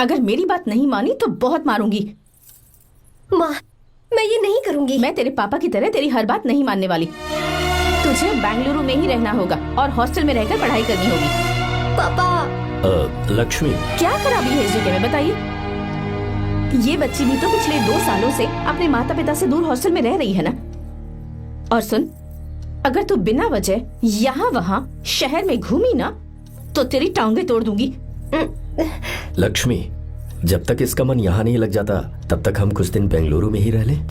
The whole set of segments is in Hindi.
अगर मेरी बात नहीं मानी तो बहुत मारूंगी। माँ, मैं ये नहीं करूंगी। मैं तेरे पापा की तरह तेरी हर बात नहीं मानने वाली। तुझे बेंगलुरु में ही रहना होगा और हॉस्टल में रहकर पढ़ाई करनी होगी। पापा। लक्ष्मी, क्या खराबी है इस जगह में बताइए? ये बच्ची भी तो पिछले 2 सालों से अपने माता पिता से दूर हॉस्टल में रह रही है ना। और सुन, अगर तू बिना वजह यहाँ वहाँ शहर में घूमी ना तो तेरी टांगे तोड़ दूंगी। लक्ष्मी, जब तक इसका मन यहाँ नहीं लग जाता तब तक हम कुछ दिन बेंगलुरु में ही रह लें।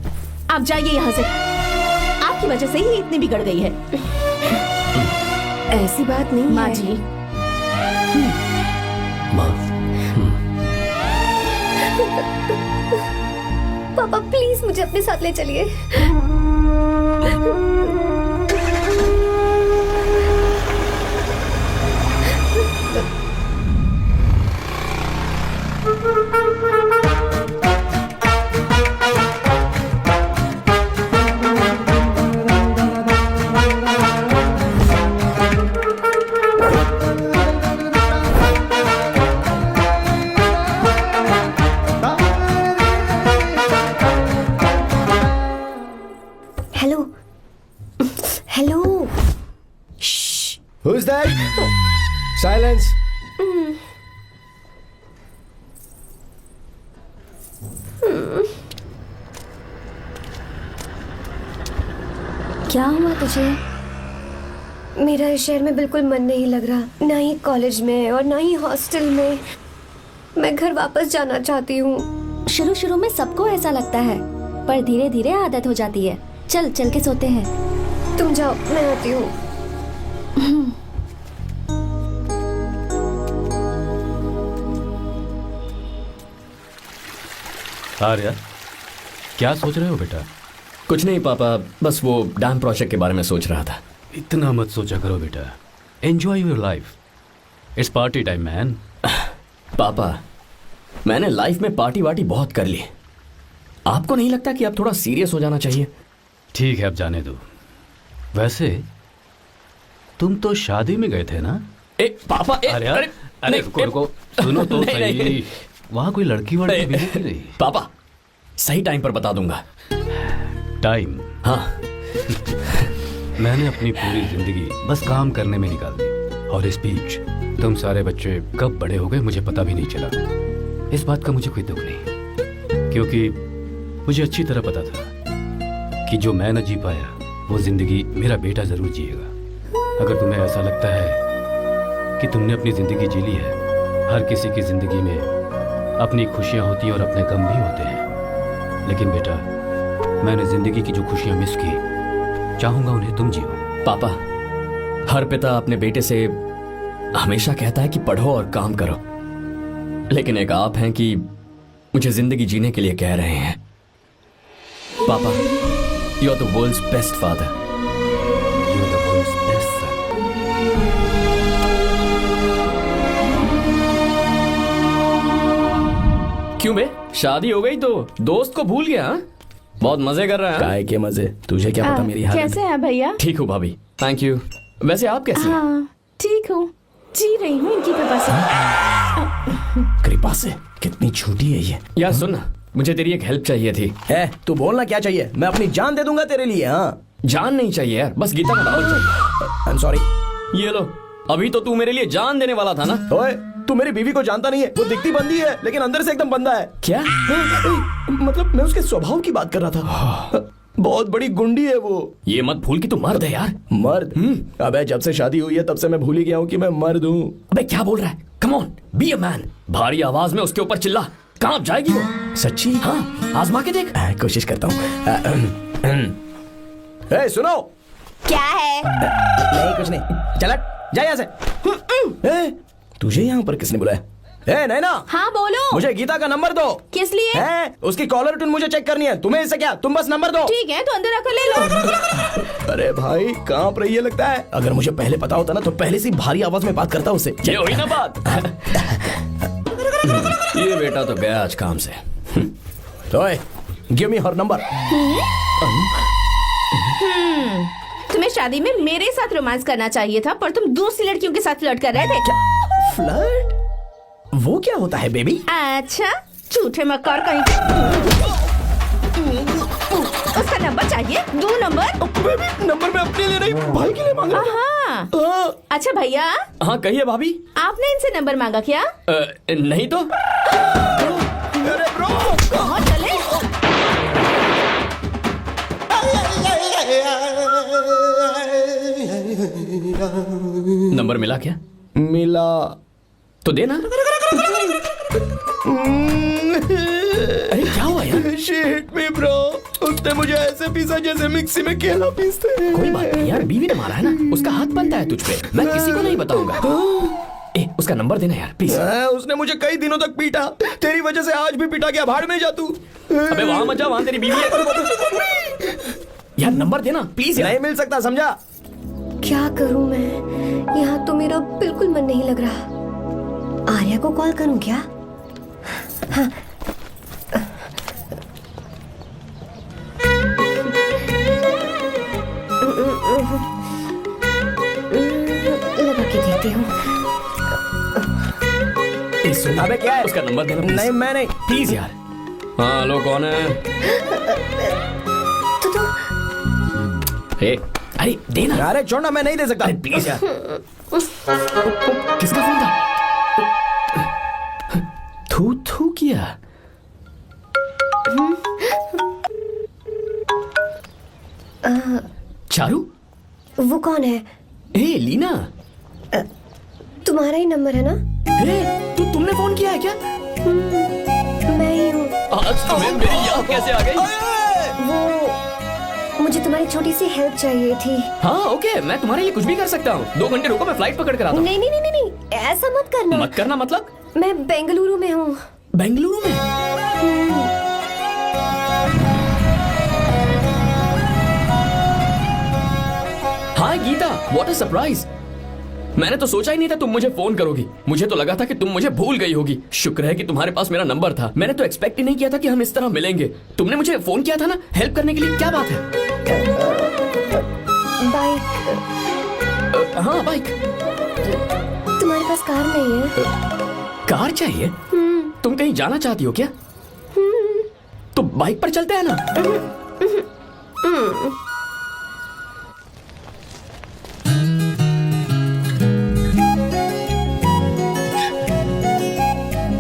आप जाइए यहाँ से। आपकी वजह से ही इतनी बिगड़ गई है। ऐसी बात नहीं माँ है। जी। माँ, पापा प्लीज मुझे अपने साथ ले चलिए। Hello hello. Who's that? Silence. क्या हुआ तुझे? मेरा इस शहर में बिल्कुल मन नहीं लग रहा, ना ही कॉलेज में और ना ही हॉस्टल में। मैं घर वापस जाना चाहती हूँ। शुरू शुरू में सबको ऐसा लगता है, पर धीरे धीरे आदत हो जाती है। चल चल के सोते हैं। तुम जाओ, मैं आती हूँ। आर्या, क्या सोच रहे हो बेटा? कुछ नहीं पापा, बस वो डैम प्रोजेक्ट के बारे में सोच रहा था। इतना मत सोचा करो बेटा। Enjoy your life. It's party time man. पापा, मैंने लाइफ में पार्टी वार्टी बहुत कर ली। आपको नहीं लगता कि अब थोड़ा सीरियस हो जाना चाहिए? ठीक है, अब जाने दो। वैसे तुम तो शादी में गए थे ना? पापा, आर्या, अरे रुको रुको, सुनो तो सही। वहाँ कोई लड़की वड़की मिली कि नहीं? पापा, सही टाइम पर बता दूंगा। टाइम? हाँ। मैंने अपनी पूरी जिंदगी बस काम करने में निकाल दी, और इस बीच तुम सारे बच्चे कब बड़े हो गए मुझे पता भी नहीं चला। इस बात का मुझे कोई दुख नहीं, क्योंकि मुझे अच्छी तरह पता था कि जो मैं न जी पाया वो जिंदगी मेरा बेटा जरूर जिएगा। अगर तुम्हें ऐसा लगता है कि तुमने अपनी जिंदगी जी ली है, हर किसी की जिंदगी में अपनी खुशियां होती हैं और अपने गम भी होते हैं, लेकिन बेटा मैंने जिंदगी की जो खुशियां मिस की, चाहूंगा उन्हें तुम जियो। पापा, हर पिता अपने बेटे से हमेशा कहता है कि पढ़ो और काम करो, लेकिन एक आप हैं कि मुझे जिंदगी जीने के लिए कह रहे हैं। पापा, you are the world's best father. You are the world's best son. क्यों बे, शादी हो गई तो दोस्त को भूल गया? हाँ? बहुत मजे कर रहा है। काय के मजे, तुझे क्या पता मेरी हालत। कैसे हैं भैया? ठीक हूँ भाभी, थैंक यू। वैसे आप कैसे हैं? हाँ ठीक हूँ, जी रही हूँ इनकी कृपा से। कृपा से? कितनी झूठी है ये। यार सुन ना, मुझे तेरी एक हेल्प चाहिए थी। है, तू बोलना क्या चाहिए? मैं अपनी जान दे दूंगा तेरे लिए। हाँ, जान नहीं चाहिए यार, बस गीता का नाम चाहिए। I am sorry. ये लो, अभी तो तू मेरे लिए जान देने वाला था ना। ओए, तू मेरी बीवी को जानता नहीं है। वो दिखती बंदी है लेकिन अंदर से एकदम बंदा है। क्या? मतलब मैं उसके स्वभाव की बात कर रहा था। बहुत बड़ी गुंडी है वो। ये मत भूल कि तू मर्द है यार। मर्द? अबे जब से शादी हुई है तब से मैं भूल ही गया हूँ कि मैं मर्द हूँ। अबे क्या बोल रहा है? Come on, be a man. भारी आवाज में उसके ऊपर चिल्ला। कहाँ जाएगी वो? सच्ची? हाँ, आजमा के देख। कोशिश करता हूँ। ए, सुनो। क्या है? नहीं कुछ नहीं, चल जा यहाँ से। तुझे यहाँ पर किसने बुलाया? ए नैना, हाँ बोलो। मुझे गीता का नंबर दो। किस लिए? है, उसकी कॉलर ट्यून मुझे चेक करनी है। तुम्हें इससे क्या, तुम बस नंबर दो। ठीक है तो अंदर आकर ले लो। अरे भाई, कांप रही है लगता है। अगर मुझे पहले पता होता ना तो पहले से भारी आवाज में बात करता उससे। ये हुई ना बात। ये बेटा तो गया आज काम से। ओए, गिव मी हर नंबर। तुम्हें शादी में मेरे साथ रोमांस करना चाहिए था, पर तुम दूसरी लड़कियों के साथ फ्लर्ट कर रहे थे। फ्लर्ट? वो क्या होता है बेबी? अच्छा, झूठे मक्कार कहीं के। उसका नंबर चाहिए? 2 नंबर। बेबी नंबर मैं अपने लिए नहीं भाई के लिए मांग रहा हाँ। हूँ। अच्छा भैया, हाँ कहिए भाभी। आपने इनसे नंबर मांगा क्या? नहीं तो। अरे ब्रो, कहाँ चले? नंबर मिला क्या? मिला तो देना। अरे क्या हुआ यार? शिट मी ब्रो, उसने मुझे ऐसे पीसा जैसे मिक्सी में केला पीसते हैं। कोई बात नहीं यार, बीवी ने मारा है ना, उसका हाथ बनता है तुझ पे। मैं किसी को नहीं बताऊंगा। उसका नंबर देना यार प्लीज। उसने मुझे कई दिनों तक पीटा, तेरी वजह से आज भी पीटा गया। भाड़ में जा तू। अबे वहां मत जा, वहां तेरी बीवी है। यार नंबर देना प्लीज यार। नहीं मिल सकता, समझा? क्या करूं मैं? यहाँ तो मेरा बिल्कुल मन नहीं लग रहा। आर्या को कॉल करूं क्या? हाँ। लगा के देती हूँ। अबे क्या है? उसका नंबर देना नहीं मैं नहीं। प्लीज यार। हाँ हेलो, कौन है? तो ए, अरे देना। अरे छोड़ना, मैं नहीं दे सकता। अरे प्लीज यार। किसका फोन था? थू थू किया। चारू? वो कौन है? ए लीना। तुम्हारा ही नंबर है ना? तुमने फोन किया है क्या? मैं ही हूँ। आज तुम्हें मेरी याद कैसे आ गई? वो मुझे तुम्हारी छोटी सी हेल्प चाहिए थी। हाँ ओके, मैं तुम्हारे लिए कुछ भी कर सकता हूँ। 2 घंटे रुको, मैं फ्लाइट पकड़ कर आता हूँ। नहीं नहीं नहीं नहीं नहीं, ऐसा मत करना। मत करना मतलब? मैं बेंगलुरु में हूँ। बेंगलुरु में? हाय गीता, व्हाट अ सरप्राइज। मैंने तो सोचा ही नहीं था तुम मुझे फोन करोगी। मुझे तो लगा था कि तुम मुझे भूल गई होगी। शुक्र है कि तुम्हारे पास मेरा नंबर था। मैंने तो एक्सपेक्ट ही नहीं किया था कि हम इस तरह मिलेंगे। तुमने मुझे फोन किया था ना हेल्प करने के लिए, क्या बात है? बाइक। हाँ बाइक। तुम्हारे पास कार नहीं है? कार चाहिए? तुम कहीं जाना चाहती हो क्या? तो बाइक पर चलते हैं ना।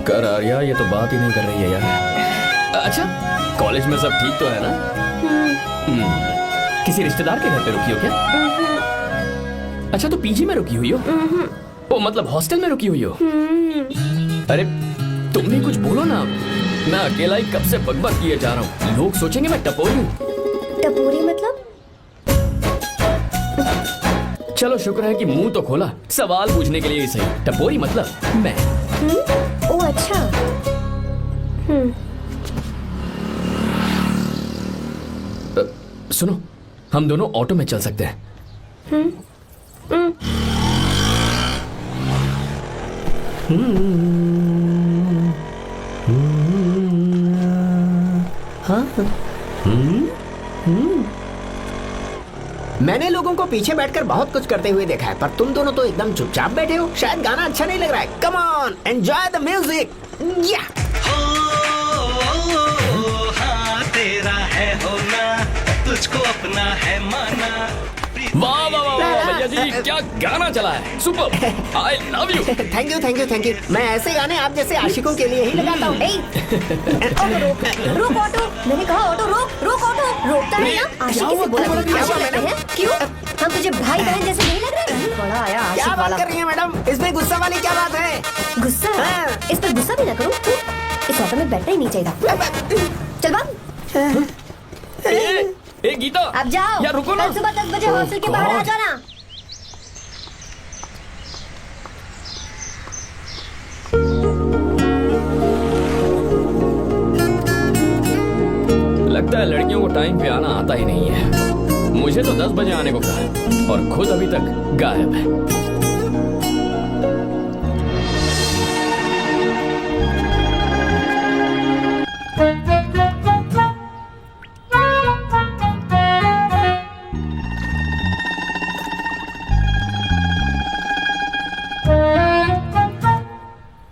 कर आर्या, ये तो बात ही नहीं कर रही है यार। अच्छा, कॉलेज में सब ठीक तो है ना? किसी रिश्तेदार के घर पे रुकी हो क्या? अच्छा, तो पीजी में रुकी हुई हो? ओ मतलब हॉस्टल में रुकी हुई हो? अरे तुम भी कुछ बोलो ना। मैं अकेला ही कब से बकबक किए जा रहा हूँ। लोग सोचेंगे मैं टपोरी हूँ। टपोरी मतलब? चलो शुक्र है कि मुंह तो खोला, सवाल पूछने के लिए ही सही। टपोरी मतलब मैं। ओ अच्छा। सुनो, हम दोनों ऑटो में चल सकते हैं। मैंने लोगों को पीछे बैठकर बहुत कुछ करते हुए देखा है, पर तुम दोनों तो एकदम चुपचाप बैठे हो। शायद गाना अच्छा नहीं लग रहा है। Come on, enjoy the music. या हाँ तेरा है होना, तुझको अपना है माना। वाह वाह वाह वाह भैया जी, क्या गाना चला है। Super, I love you. Thank you thank you thank you. मैं ऐसे गाने आप जैसे आशिकों के लिए ही लगाता हूँ। रुक ऑटो, मैंने कहा ऑटो रुक। रुक ऑटो, रोकता है ना। आशिकी से बोला था, क्या हुआ आशिक मैडम? है? क्यों? हम तुझे भाई बहन जैसे नहीं लग रहे? बड़ा आया क्या आशिक बात वाला। कर रही है मैडम? इसमें गुस्सा वाली क्या बात है? गुस्सा? हाँ। इस पर गुस्सा भी ना करो। इस ऑटो में बैठना ही नहीं चाहिए। चल भाग। ए गीता, अब जाओ। यार रुको ना। कल सुबह 10 बजे हॉस्टल के बाहर आ जाना। लगता है लड़कियों को टाइम पे आना आता ही नहीं है। मुझे तो 10 बजे आने को कहा है और खुद अभी तक गायब है।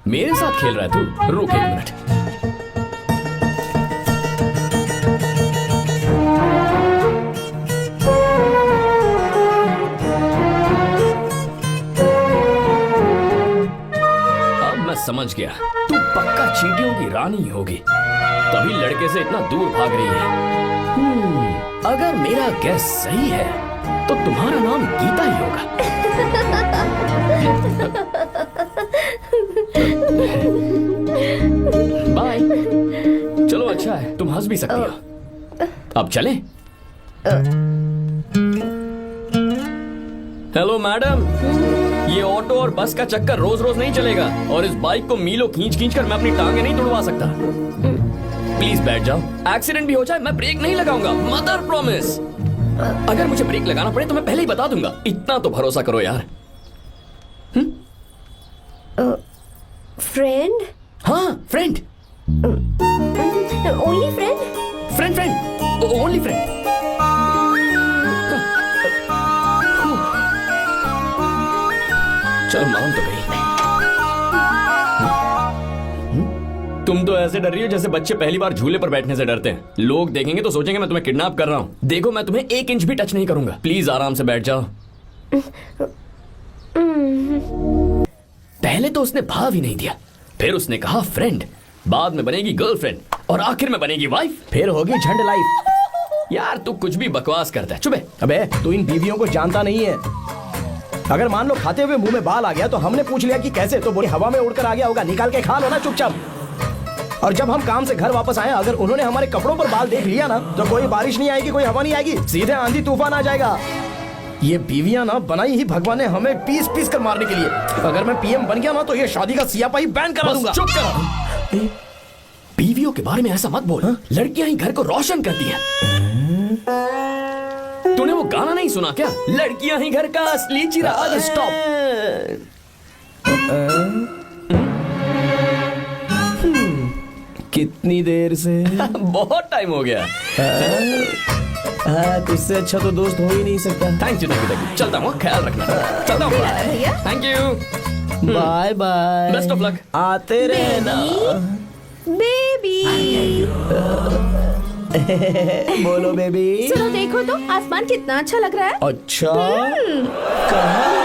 मेरे साथ खेल रहा है तू? रुक एक मिनट। अब मैं समझ गया, तू पक्का चींटियों की रानी होगी, तभी लड़के से इतना दूर भाग रही है। अगर मेरा गैस सही है तो तुम्हारा नाम गीता ही होगा। बाय। चलो अच्छा है, तुम हंस भी सकती हो। अब चलें? हेलो मैडम, ये ऑटो और बस का चक्कर रोज रोज नहीं चलेगा, और इस बाइक को मीलों खींच खींच कर मैं अपनी टांगे नहीं तुड़वा सकता। प्लीज बैठ जाओ, एक्सीडेंट भी हो जाए मैं ब्रेक नहीं लगाऊंगा, मदर प्रॉमिस। अगर मुझे ब्रेक लगाना पड़े तो मैं पहले ही बता दूंगा, इतना तो भरोसा करो यार। फ्रेंड? हाँ friend. Only friend? Friend friend, only friend. चलो मान तो गई। तुम तो ऐसे डर रही हो जैसे बच्चे पहली बार झूले पर बैठने से डरते हैं। लोग देखेंगे तो सोचेंगे मैं तुम्हें किडनैप कर रहा हूँ। देखो मैं तुम्हें 1 इंच भी टच नहीं करूंगा, प्लीज आराम से बैठ जाओ। पहले तो उसने भाव ही नहीं दिया, फिर उसने कहा फ्रेंड, बाद में बनेगी गर्लफ्रेंड, और आखिर में बनेगी वाइफ, फिर होगी झंड लाइफ। यार तू कुछ भी बकवास करता है, चुप है। अबे तू इन बीवियों को जानता नहीं है। अगर मान लो खाते हुए मुंह में बाल आ गया तो हमने पूछ लिया कि कैसे, तो बोले हवा में उड़कर आ गया होगा, निकाल के खा लो ना चुपचाप। और जब हम काम से घर वापस आए, अगर उन्होंने हमारे कपड़ों पर बाल देख लिया ना, तो कोई बारिश नहीं आएगी, कोई हवा नहीं आएगी, सीधे आंधी तूफान आ जाएगा। ये बीवियां ना बनाई ही भगवान ने हमें पीस पीस कर मारने के लिए। अगर मैं पीएम बन गया ना तो ये शादी का सियापाही बैन करा दूंगा। चुप करो। बीवियों के बारे में ऐसा मत बोल, लड़कियां ही घर को रोशन करती हैं। तूने वो गाना नहीं सुना क्या, लड़कियां ही घर का असली चिराग? स्टॉप। कितनी देर से? बहुत टाइम हो गया। तुझसे अच्छा तो दोस्त हो ही नहीं सकता। थैंक यू, चलता हूँ, ख्याल रखना। चलता हूँ, thank you, bye bye, best of luck. आते रहना बेबी। बोलो बेबी। सुनो देखो तो आसमान कितना अच्छा लग रहा है। अच्छा कहाँ?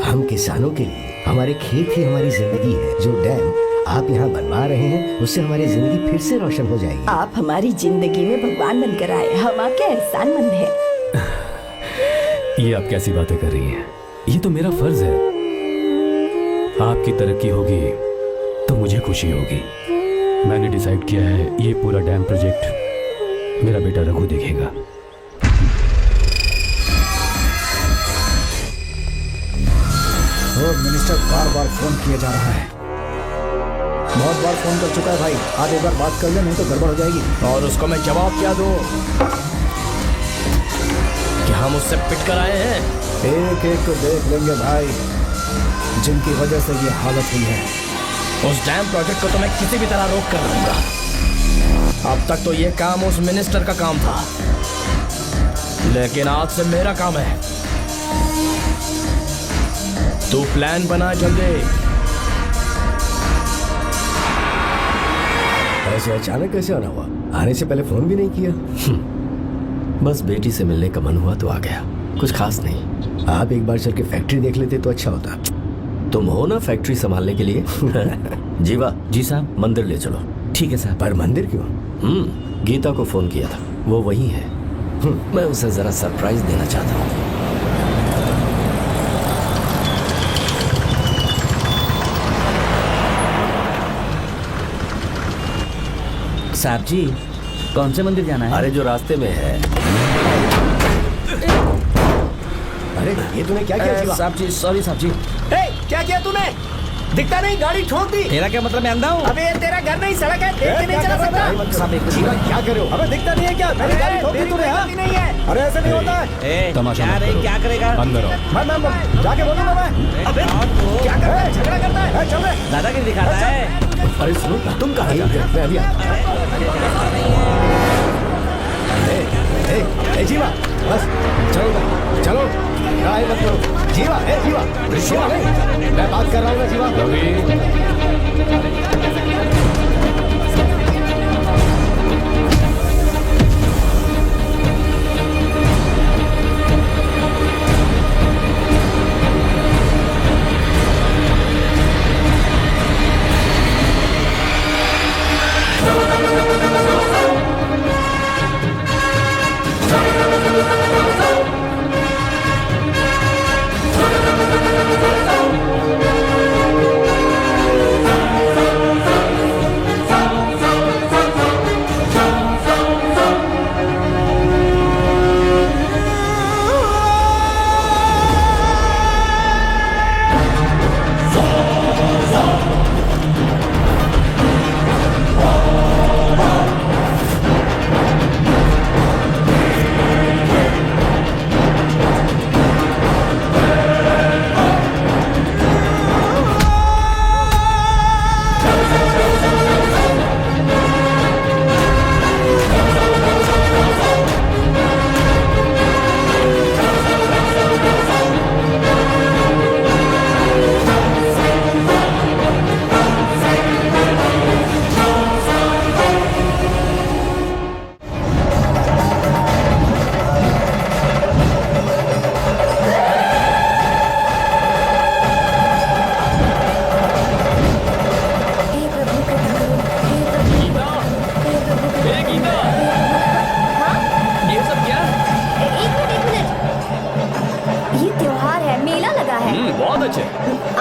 हम किसानों के लिए हमारे खेत ही हमारी जिंदगी है। जो डैम आप यहाँ बनवा रहे हैं उससे हमारी जिंदगी फिर से रोशन हो जाएगी। आप हमारी जिंदगी में भगवान बनकर आए, हम आपके एहसानमंद हैं। ये आप कैसी बातें कर रही हैं? ये तो मेरा फर्ज है। आपकी तरक्की होगी तो मुझे खुशी होगी। मैंने डिसाइड किया है ये पूरा डैम प्रोजेक्ट मेरा बेटा रघु देखेगा। मिनिस्टर बार बार फोन किया जा रहा है। बहुत बार फोन कर चुका है भाई, आज एक बार बात कर ले, नहीं तो गड़बड़ हो जाएगी। और उसको मैं जवाब क्या दूं? कि हम उससे पिट कर आए हैं। एक एक को देख लेंगे भाई, जिनकी वजह से ये हालत हुई है। उस डैम प्रोजेक्ट को तो मैं किसी भी तरह रोक कर दूंगा। अब तक तो ये काम उस मिनिस्टर का काम था, लेकिन आज से मेरा काम है। तू प्लान बना जल्दी। ऐसे अचानक कैसे आना हुआ? आने से पहले फोन भी नहीं किया। बस बेटी से मिलने का मन हुआ तो आ गया, कुछ खास नहीं। आप एक बार चल के फैक्ट्री देख लेते तो अच्छा होता। तुम हो ना फैक्ट्री संभालने के लिए। जीवा जी साहब। मंदिर ले चलो। ठीक है साहब। पर मंदिर क्यों? गीता को फोन किया था, वो वही है। मैं उसे जरा सरप्राइज देना चाहता हूँ। साहब जी, कौन से मंदिर जाना है? अरे जो रास्ते में है। अरे ये तूने क्या किया जीवा? साहब जी सॉरी साहब जी। क्या किया तूने? दिखता नहीं, गाड़ी ठोक दी। तेरा क्या मतलब, मैं अंधा हूँ? अबे ये तेरा घर नहीं, सड़क है, देख के नहीं चला सकता। साहब एक जीवा क्या कर रहे हो? अबे दिखता नहीं है क्या? मेरी गाड़ी ठोक दी तूने? हाँ? नहीं है। अरे ऐसे नहीं होता है। तमाशा मत करो। क्या करेगा? अंदर आओ। मैं जाके बोलूंगा मैं। अबे क्या कर रहा है? झगड़ा करता है? चल रहे दादागिरी दिखाता है। अरे सुनो, तुम कहाँ जा रहे हो? मैं अभी जीवा बस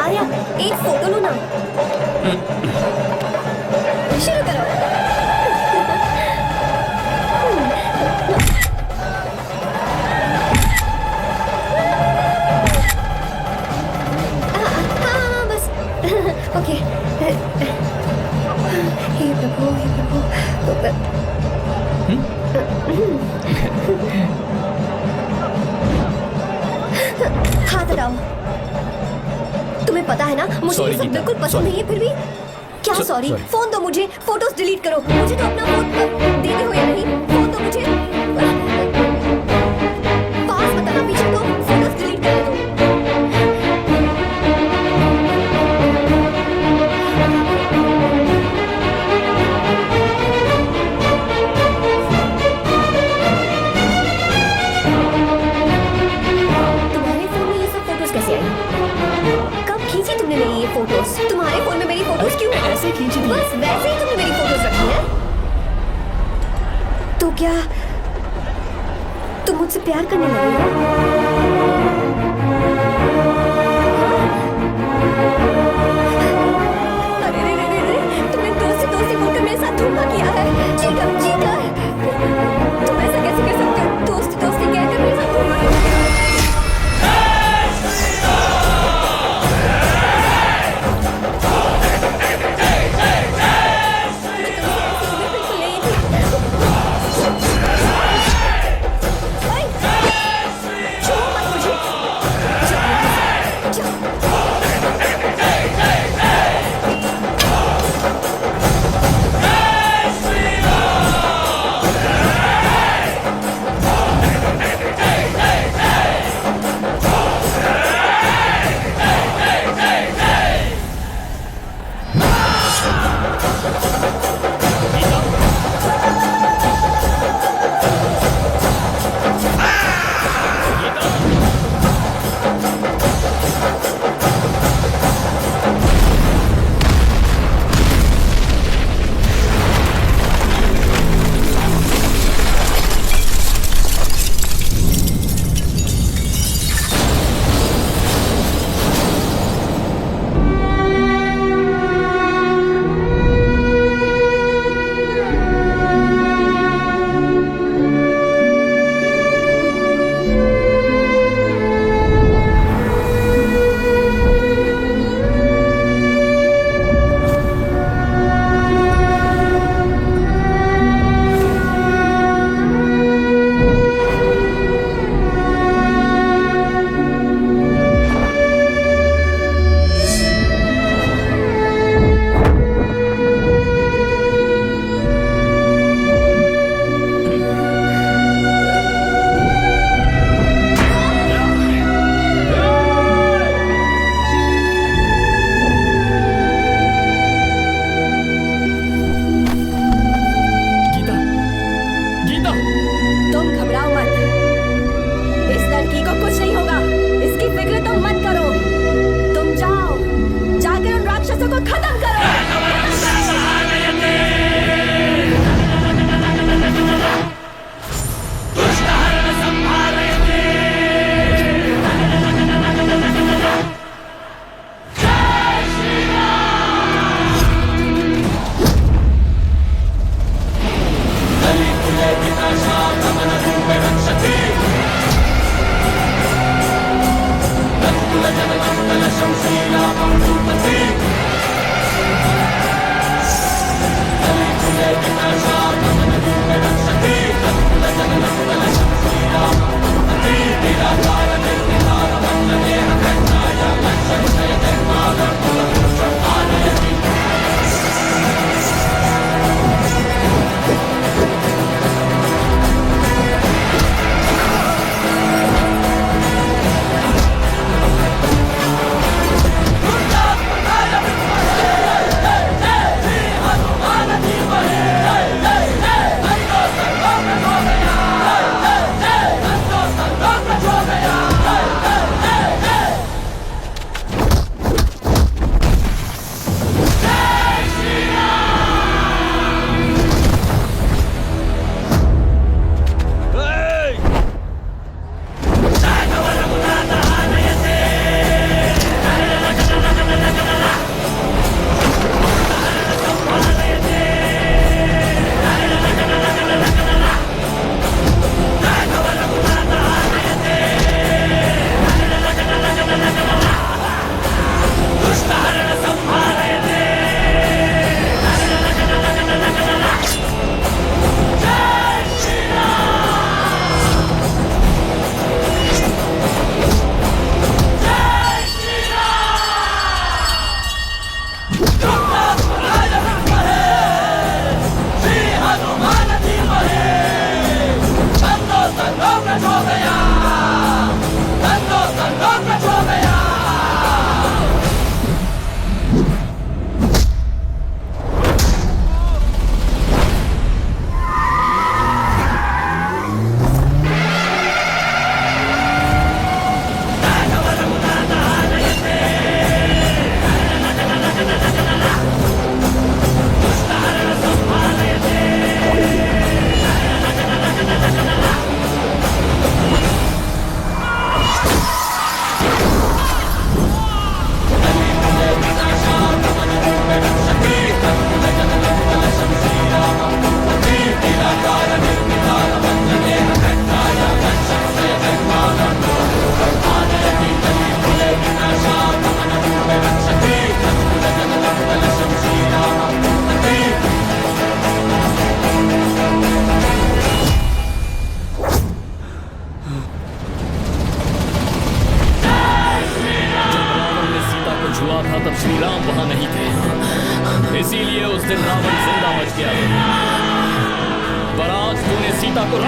आर्या, एक फोटो लो ना। शुरू करो। हाँ, बस ओके। हे प्रभु, हे प्रभु। हाथ हटाओ। तुम्हें पता है ना, मुझे Sorry, ये सब गीता, बिल्कुल पसंद sorry. नहीं है, फिर भी क्या सॉरी? sorry. फोन दो मुझे, फोटोज डिलीट करो। मुझे तो अपना फोन देते हो या नहीं? फोन दो मुझे। पास बताना, पीछे तो फोटोज डिलीट कर दो। तुम्हारे फोन में ये सब फोटोज कैसे आई? कब खींची तुमने मेरी ये फोटोज? तुम्हारे फोन में मेरी फोटोज क्यों? ऐसे खींची थी। बस वैसे ही तुमने मेरी फोटोज रखी है। तो क्या तुम मुझसे प्यार करने लगे हो? अरे रे रे रे रे, तुमने दोस्ती दोस्ती बोलकर मेरे साथ धोखा किया है। चीकर चीकर, तुम ऐसा कैसे कर सकते हो? दोस्ती दोस्ती कहकर मेरे साथ धोखा किया।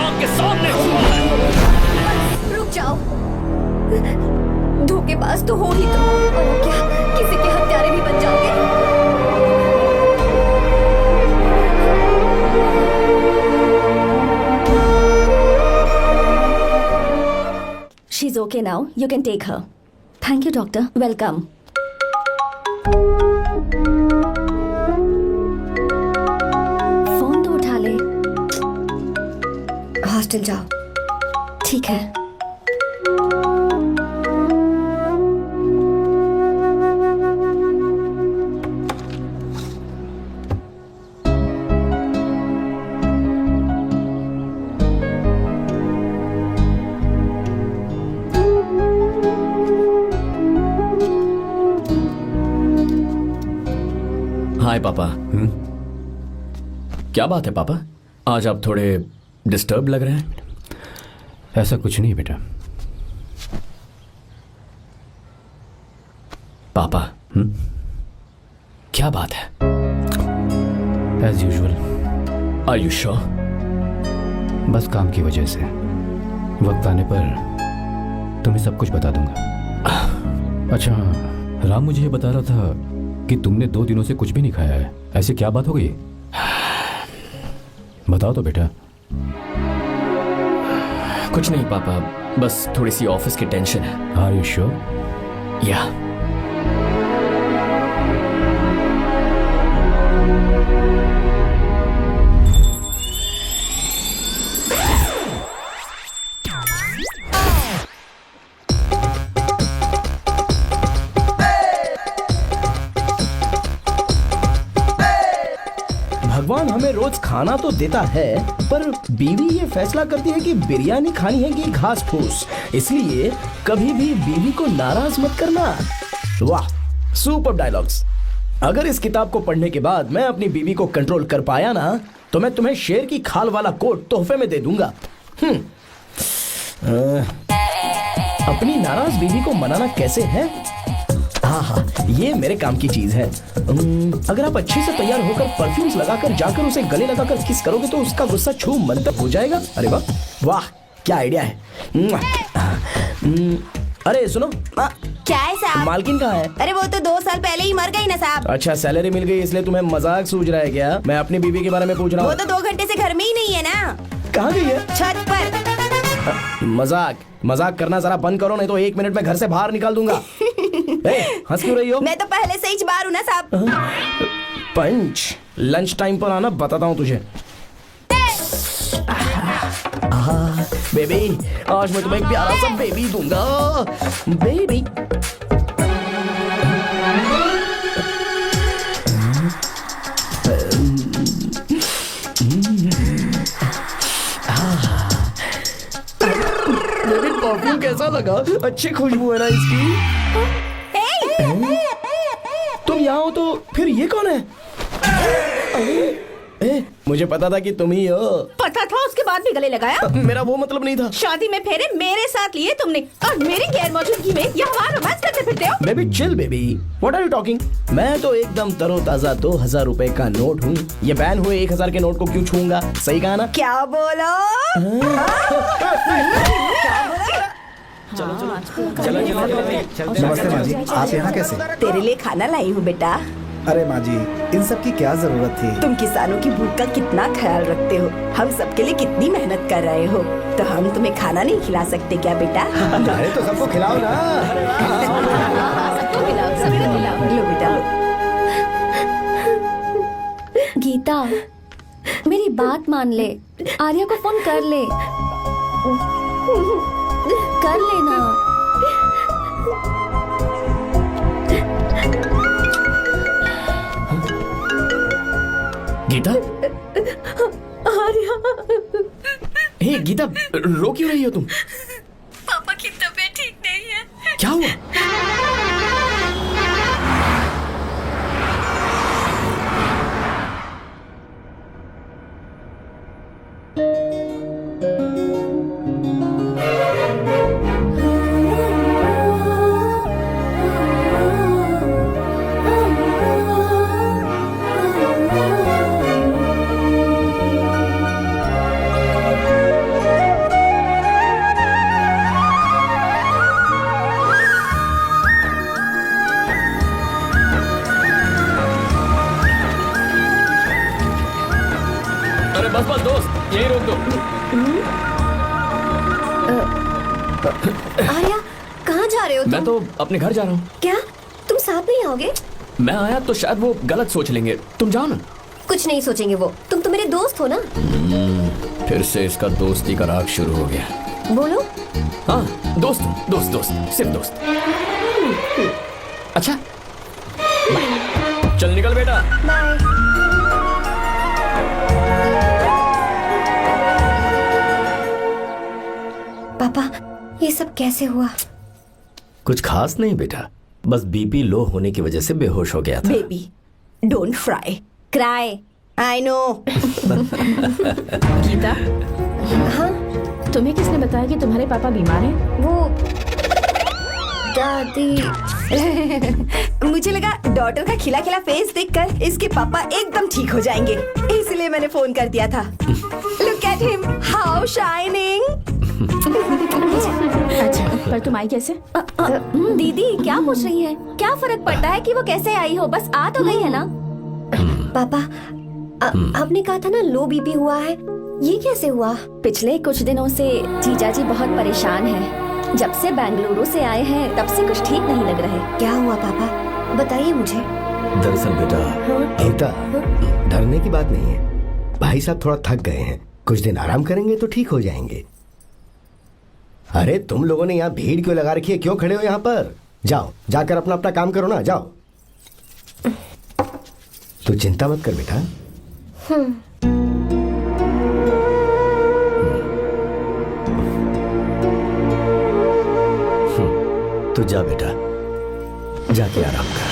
आंख के सामने हुआ है। रुक जाओ, धोखेबाज तो हो ही तुम, और क्या किसी के हत्यारे भी बन जाओगे। She's okay now. You can take her. Thank you, doctor. Welcome. Phone तो उठा ले। हॉस्टल जाओ। ठीक है। हाय पापा। क्या बात है पापा, आज आप थोड़े डिस्टर्ब लग रहे हैं। ऐसा कुछ नहीं बेटा। पापा क्या बात है? As usual. Are you sure? बस काम की वजह से वक्त आने पर तुम्हें सब कुछ बता दूंगा। अच्छा, राम मुझे ये बता रहा था कि तुमने 2 दिनों से कुछ भी नहीं खाया है। ऐसी क्या बात हो गई? बताओ तो बेटा। कुछ नहीं पापा, बस थोड़ी सी ऑफिस की टेंशन है। Are you sure? या भगवान हमें रोज खाना तो देता है, पर बीवी ये फैसला करती है कि बिरयानी खानी है कि घास फूस। इसलिए कभी भी बीवी को नाराज मत करना। वाह, सुपर डायलॉग्स। अगर इस किताब को पढ़ने के बाद मैं अपनी बीवी को कंट्रोल कर पाया ना, तो मैं तुम्हें शेर की खाल वाला कोट तोहफे में दे दूंगा। अपनी नाराज बीवी को मनाना कैसे है? हाँ, ये मेरे काम की चीज है। अगर आप अच्छे से तैयार होकर परफ्यूम्स लगाकर जाकर उसे गले लगाकर किस करोगे तो उसका गुस्सा छू मंतर हो जाएगा। अरे वाह वाह, क्या आइडिया है। अरे सुनो, क्या है साहब? मालकिन कहाँ है? अरे वो तो 2 साल पहले ही मर गई ना साहब। अच्छा, सैलरी मिल गई इसलिए तुम्हें मजाक सूझ रहा है क्या? मैं अपनी बीवी के बारे में पूछ रहा वो हूँ। तो 2 घंटे से घर में ही नहीं है ना। कहाँ गई है? छत पर। मजाक करना जरा बंद करो, नहीं तो 1 मिनट में घर से बाहर निकाल दूंगा। हंस क्यों रही हो? मैं तो पहले से ही बाहर हूँ ना साहब। पंच, लंच टाइम पर आना, बताता हूँ तुझे। बेबी, आज मैं तुम्हें एक प्यारा सा बेबी दूंगा। बेबी बेबी, परफ्यूम कैसा लगा? अच्छी खुशबू है ना इसकी। तुम यहाँ हो तो फिर ये कौन है? मुझे पता था कि तुम ही हो। पता था, उसके बाद भी गले लगाया? मेरा वो मतलब नहीं था। शादी में फेरे मेरे साथ लिए तुमने, और मेरी गैर मौजूदगी में यहाँ रोमांस करते फिरते हो। Baby chill baby, what are you talking? मैं तो एकदम तरोताजा 2000 रुपए का नोट हूँ। ये बैन हुए 1000 के नोट को क्यों छूंगा? सही कहा ना? क्या बोलो? नमस्ते माँ जी, आप यहाँ कैसे? तेरे लिए खाना लाई हूँ बेटा। अरे माँ जी, इन सब की क्या जरूरत थी? तुम किसानों की भूख का कितना ख्याल रखते हो, हम सबके लिए कितनी मेहनत कर रहे हो, तो हम तुम्हें खाना नहीं खिला सकते क्या बेटा? अरे तो सबको खिलाओ ना। सबको खिलाओ, सबको खिलाओ। लो बेटा लो। गीता, मेरी बात मान ले। आर्या को फोन कर ले। कर लेना। गीता, आर्या, हे गीता, रो क्यों रही हो तुम? पापा की तबीयत ठीक नहीं है। क्या हुआ? आर्या, कहाँ जा रहे हो तुम? मैं तो अपने घर जा रहा हूँ। क्या तुम साथ नहीं आओगे? मैं आया तो शायद वो गलत सोच लेंगे, तुम जाओ ना। कुछ नहीं सोचेंगे वो, तुम तो मेरे दोस्त हो ना। फिर से इसका दोस्ती का राग शुरू हो गया। बोलो। हाँ, दोस्त हूँ, दोस्त दोस्त, सिर्फ दोस्त। अच्छा, चल निकल बेटा। बाय। पापा, ये सब कैसे हुआ? कुछ खास नहीं बेटा, बस बीपी लो होने की वजह से बेहोश हो गया था। Baby don't fry cry, I know. Geeta, हाँ, तुम्हें किसने बताया कि तुम्हारे पापा बीमार हैं? वो दादी। मुझे लगा डॉटर का खिला खिला फेस देखकर इसके पापा एकदम ठीक हो जाएंगे, इसलिए मैंने फोन कर दिया था। Look at him, how shining. अच्छा, पर तुम आई कैसे? दीदी क्या पूछ रही है? क्या फर्क पड़ता है कि वो कैसे आई हो, बस आ तो गई है ना। पापा, आपने कहा था ना लो बीपी हुआ है, ये कैसे हुआ? पिछले कुछ दिनों से जीजा जी बहुत परेशान हैं। जब से बेंगलुरु से आए हैं तब से कुछ ठीक नहीं लग रहे। क्या हुआ पापा, बताइए मुझे। दरअसल बेटा गीता, डरने की बात नहीं है। भाई साहब थोड़ा थक गए हैं, कुछ दिन आराम करेंगे तो ठीक हो जाएंगे। अरे तुम लोगों ने यहाँ भीड़ क्यों लगा रखी है, क्यों खड़े हो यहाँ पर? जाओ, जाकर अपना अपना काम करो ना, जाओ। तू चिंता मत कर बेटा। तू जा बेटा, जाके आराम कर।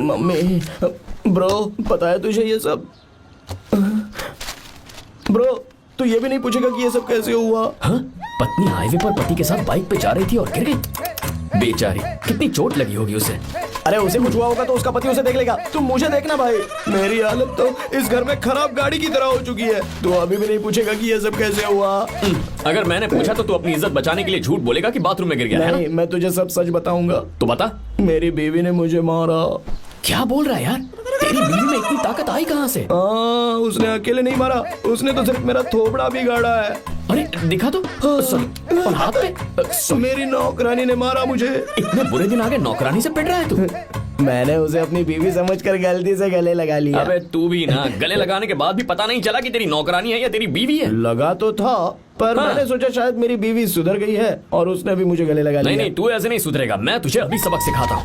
मम्मी, ब्रो, पता है तुझे ये सब? ब्रो, तू ये भी नहीं पूछेगा कि ये सब कैसे हुआ? हाँ? पत्नी हाईवे पर पति के साथ बाइक पे जा रही थी और गिर गई। बेचारी, कितनी चोट लगी होगी उसे। अरे उसे कुछ हुआ होगा तो उसका पति उसे देख लेगा, तुम मुझे देखना भाई। मेरी हालत तो इस घर में खराब गाड़ी की तरह हो चुकी है। तू अभी भी नहीं पूछेगा कि ये सब कैसे हुआ? अगर मैंने पूछा तो तू अपनी इज्जत बचाने के लिए झूठ बोलेगा कि बाथरूम में गिर गया है नहीं, ना? मैं तुझे सब सच बताऊंगा। तो बता। मेरी बीवी ने मुझे मारा। क्या बोल रहा है यार? तेरी बीवी में इतनी ताकत आई कहाँ से? उसने अकेले नहीं मारा, उसने तो सिर्फ मेरा थोबड़ा बिगाड़ा है। अरे दिखा तो। सॉरी, और हाथ पे? मेरी नौकरानी ने मारा मुझे। इतने बुरे दिन आगे नौकरानी से पिट रहा है तू? मैंने उसे अपनी बीवी समझकर गलती से गले लगा लिया। अबे तू भी ना, गले लगाने के बाद भी पता नहीं चला कि तेरी नौकरानी है या तेरी बीवी है। लगा तो था, पर हाँ। मैंने सोचा शायद मेरी बीवी सुधर गई है और उसने भी मुझे गले लगा लिया। नहीं नहीं, तू ऐसे नहीं सुधरेगा, मैं तुझे अभी सबक सिखाता हूँ।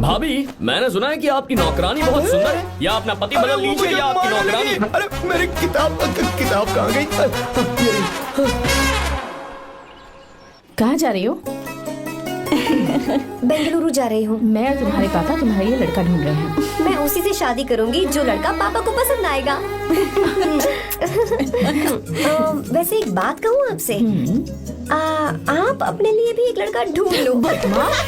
भाभी, मैंने सुना है कि आपकी नौकरानी बहुत सुंदर है, या अपना पति बदल लीजिए या आपकी नौकरानी। अरे मेरी किताब कहाँ गई? कहाँ जा रही हो? बेंगलुरु जा रही हूँ। मैं और तुम्हारे पापा तुम्हारे लिए लड़का ढूंढ रहे हैं। मैं उसी से शादी करूंगी जो लड़का पापा को पसंद आएगा। वैसे एक बात कहूँ आपसे, आप अपने लिए भी एक लड़का ढूंढ लो। बदमाश।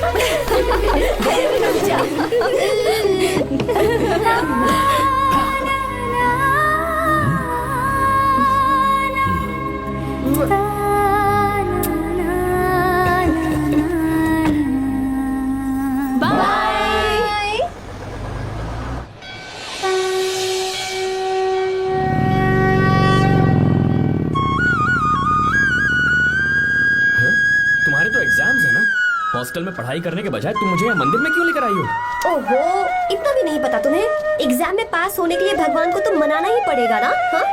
तुम्हारे तो एग्जाम्स है ना? हॉस्टल में पढ़ाई करने के बजाय तुम मुझे यहाँ मंदिर में क्यों लेकर आई हो? ओहो, इतना भी नहीं पता तुम्हें? एग्जाम में पास होने के लिए भगवान को तो मनाना ही पड़ेगा ना? हाँ?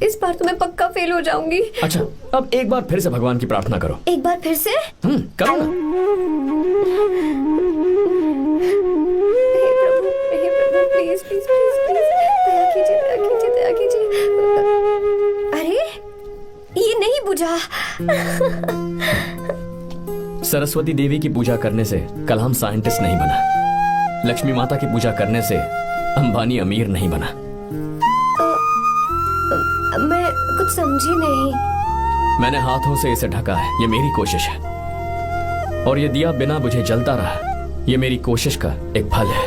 इस बार तो मैं पक्का फेल हो जाऊंगी। अच्छा, अब एक बार फिर से भगवान की प्रार्थना करो। एक बार फिर से? करो ना। हे प्रभु, प्लीज प्लीज प्लीज प्लीज, दया कीजिए, दया कीजिए, दया कीजिए। सरस्वती देवी की पूजा करने से कलाम साइंटिस्ट नहीं बना, लक्ष्मी माता की पूजा करने से अंबानी अमीर नहीं बना। मैं कुछ समझी नहीं। मैंने हाथों से इसे ढका है, ये मेरी कोशिश है, और ये दिया बिना बुझे जलता रहा, ये मेरी कोशिश का एक फल है।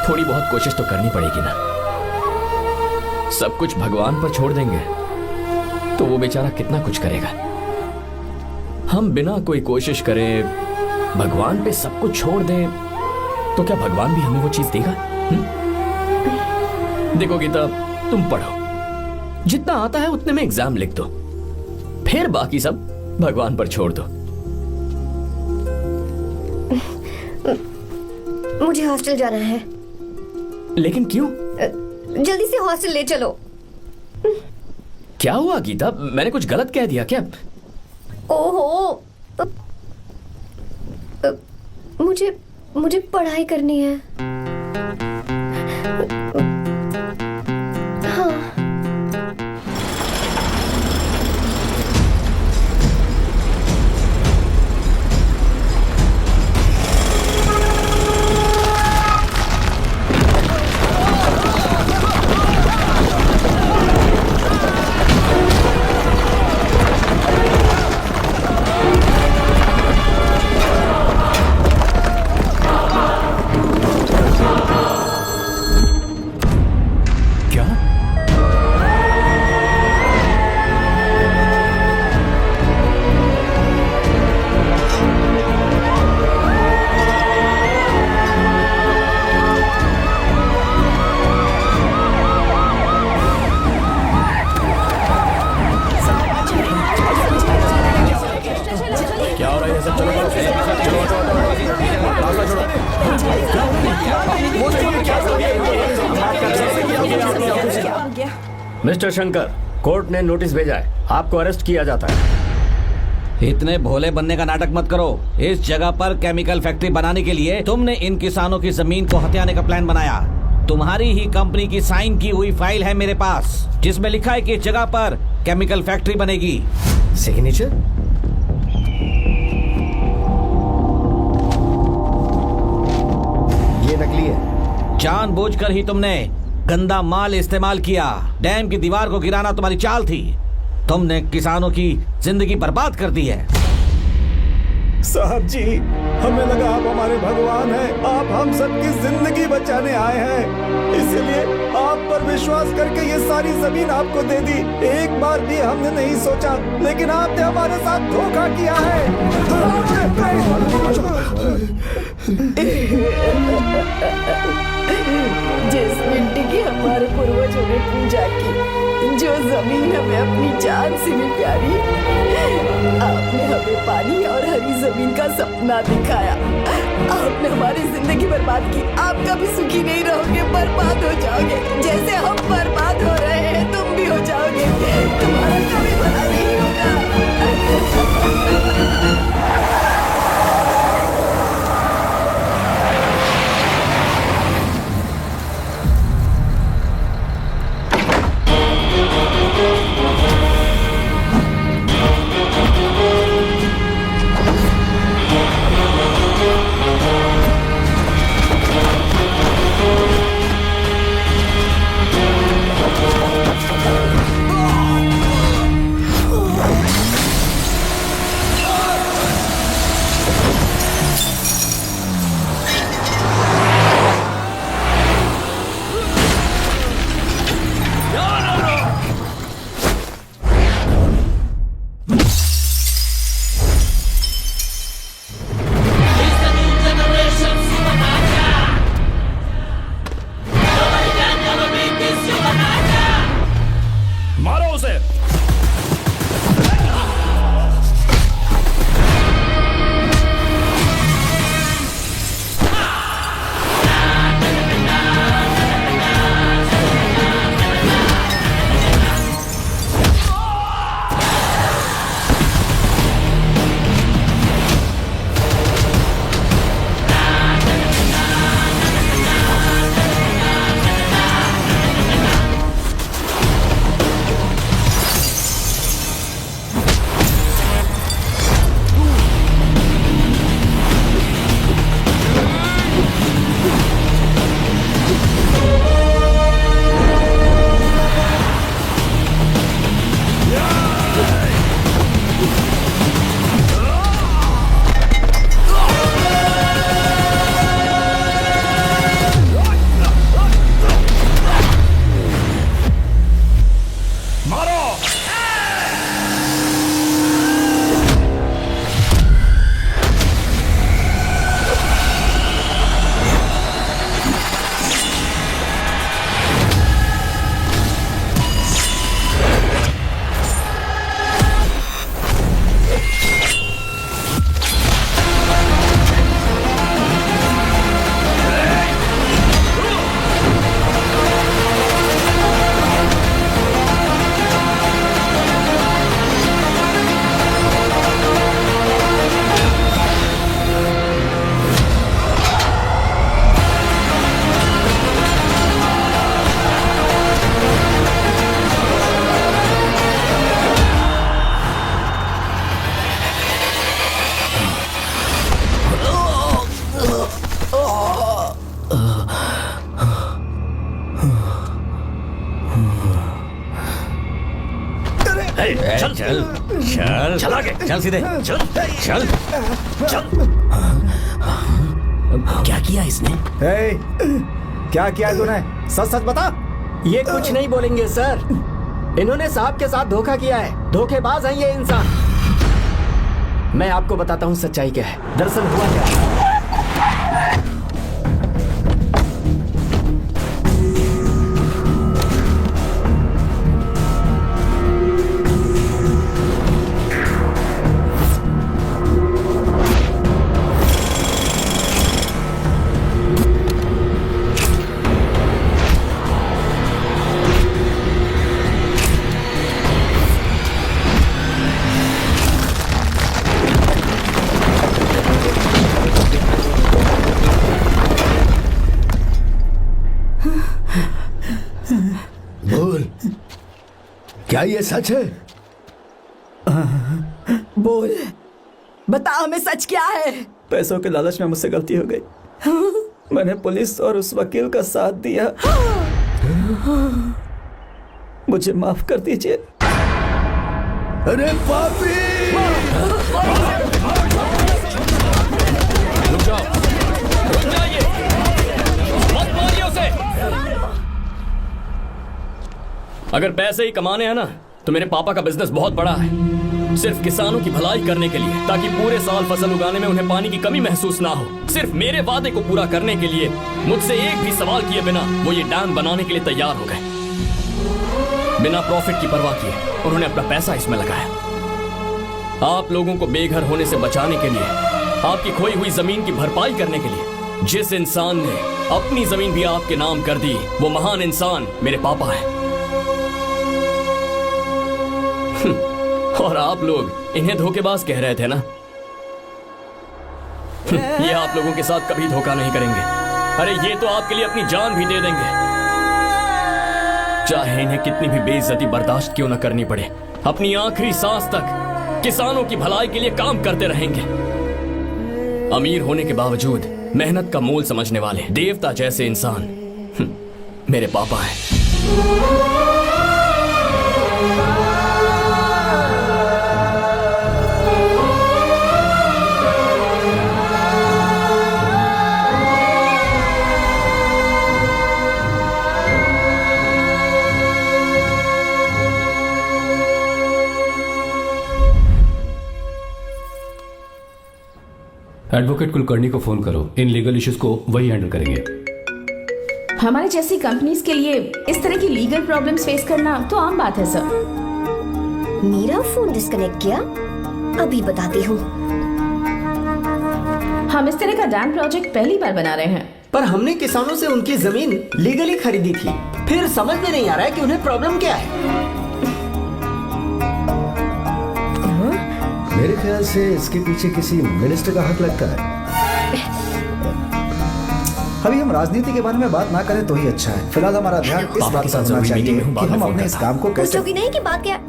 थोड़ी बहुत कोशिश तो करनी पड़ेगी ना। सब कुछ भगवान पर छोड़ देंगे तो वो बेचारा कितना कुछ करेगा। हम बिना कोई कोशिश करे भगवान पे सब कुछ छोड़ दें तो क्या भगवान भी हमें वो चीज देगा? देखो गीता, तुम पढ़ो, जितना आता है उतने में एग्जाम लिख दो, फिर बाकी सब भगवान पर छोड़ दो। मुझे हॉस्टल जाना है। लेकिन क्यों? जल्दी से हॉस्टल ले चलो। क्या हुआ गीता, मैंने कुछ गलत कह दिया क्या? ओहो, मुझे पढ़ाई करनी है। हाँ। मिस्टर शंकर, कोर्ट ने नोटिस भेजा है, आपको अरेस्ट किया जाता है। इतने भोले बनने का नाटक मत करो। इस जगह पर केमिकल फैक्ट्री बनाने के लिए तुमने इन किसानों की जमीन को हथियाने का प्लान बनाया। तुम्हारी ही कंपनी की साइन की हुई फाइल है मेरे पास, जिसमें लिखा है कि इस जगह पर केमिकल फैक्ट्री बनेगी। सिग्नेचर? ये नकली है। जानबूझकर ही तुमने गंदा माल इस्तेमाल किया। डैम की दीवार को गिराना तुम्हारी चाल थी। तुमने किसानों की जिंदगी बर्बाद कर दी है। साहब जी, हमें लगा आप हमारे भगवान हैं, आप हम सबकी जिंदगी बचाने आए हैं, इसलिए आप पर विश्वास करके ये सारी जमीन आपको दे दी। एक बार भी हमने नहीं सोचा, लेकिन आपने हमारे साथ धोखा किया है। जिस मिट्टी की हमारे पूर्वजों ने पूजा की, जो जमीन हमें अपनी जान से भी प्यारी, आपने हमें पानी और हरी जमीन का सपना दिखाया। आपने हमारी जिंदगी बर्बाद की। आप कभी सुखी नहीं रहोगे, बर्बाद हो जाओगे। जैसे हम बर्बाद हो रहे हैं तुम भी हो जाओगे। तुम्हारा कभी भला नहीं होगा। चल चल चल चल आगे चल सीधे चल चल चल। क्या किया इसने? क्या किया है तूने? सच सच बता। ये कुछ नहीं बोलेंगे सर। इन्होंने साहब के साथ धोखा किया है। धोखेबाज हैं ये इंसान। मैं आपको बताता हूँ सच्चाई क्या है। दरअसल हुआ क्या है। क्या ये सच है? बोल, बता हमें सच क्या है? पैसों के लालच में मुझसे गलती हो गई। मैंने पुलिस और उस वकील का साथ दिया। मुझे माफ कर दीजिए। अरे पापी! रुक जाओ, रुक जाइए, मत मारिए उसे। अगर पैसे ही कमाने हैं ना तो मेरे पापा का बिजनेस बहुत बड़ा है, सिर्फ किसानों की भलाई करने के लिए, ताकि पूरे साल फसल उगाने में उन्हें पानी की कमी महसूस ना हो। सिर्फ मेरे वादे को पूरा करने के लिए मुझसे एक भी सवाल किए बिना वो ये डैम बनाने के लिए तैयार हो गए। बिना प्रॉफिट की परवाह किए उन्होंने अपना पैसा इसमें लगाया। आप लोगों को बेघर होने से बचाने के लिए, आपकी खोई हुई जमीन की भरपाई करने के लिए जिस इंसान ने अपनी जमीन भी आपके नाम कर दी, वो महान इंसान मेरे पापा है। और आप लोग इन्हें धोखेबाज कह रहे थे ना? ये आप लोगों के साथ कभी धोखा नहीं करेंगे। अरे ये तो आपके लिए अपनी जान भी दे देंगे, चाहे इन्हें कितनी भी बेइज्जती बर्दाश्त क्यों न करनी पड़े। अपनी आखिरी सांस तक किसानों की भलाई के लिए काम करते रहेंगे। अमीर होने के बावजूद मेहनत का मोल समझने वाले देवता जैसे इंसान मेरे पापा हैं। एडवोकेट कुलकर्णी को फोन करो। इन लीगल इश्यूज को वही हैंडल करेंगे। हमारे जैसी कंपनीज के लिए इस तरह की लीगल प्रॉब्लम्स फेस करना तो आम बात है सर। मेरा फोन डिस्कनेक्ट किया? अभी बताती हूँ। हम इस तरह का डैम प्रोजेक्ट पहली बार बना रहे हैं। पर हमने किसानों से उनकी जमीन लीगली खरीदी थी। फिर समझ में नहीं आ रहा है कि उन्हें प्रॉब्लम क्या है। मेरे ख्याल से इसके पीछे किसी मिनिस्टर का हाथ लगता है। अभी हम राजनीति के बारे में बात ना करें तो ही अच्छा है। फिलहाल हमारा ध्यान इस बात पर होना चाहिए कि हम अपने इस काम को कैसे। पूछोगी नहीं कि बात क्या?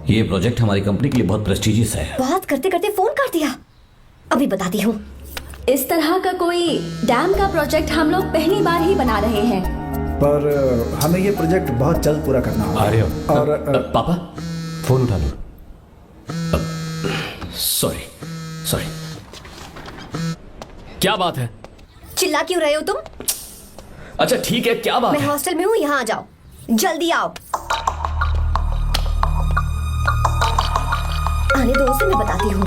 ये प्रोजेक्ट हमारी कंपनी के लिए बहुत प्रेस्टिजियस है। बात करते करते फोन काट दिया। अभी बताती हूँ। इस तरह का कोई डैम का प्रोजेक्ट हम लोग पहली बार ही बना रहे हैं, पर हमें ये प्रोजेक्ट बहुत जल्द पूरा करना होगा। और पापा फोन उठा लो। सॉरी सॉरी, क्या बात है? चिल्ला क्यों रहे हो तुम? अच्छा ठीक है, क्या बात मैं है? हॉस्टल में हूँ, यहाँ आ जाओ, जल्दी आओ। आने दो उसे, मैं बताती हूँ।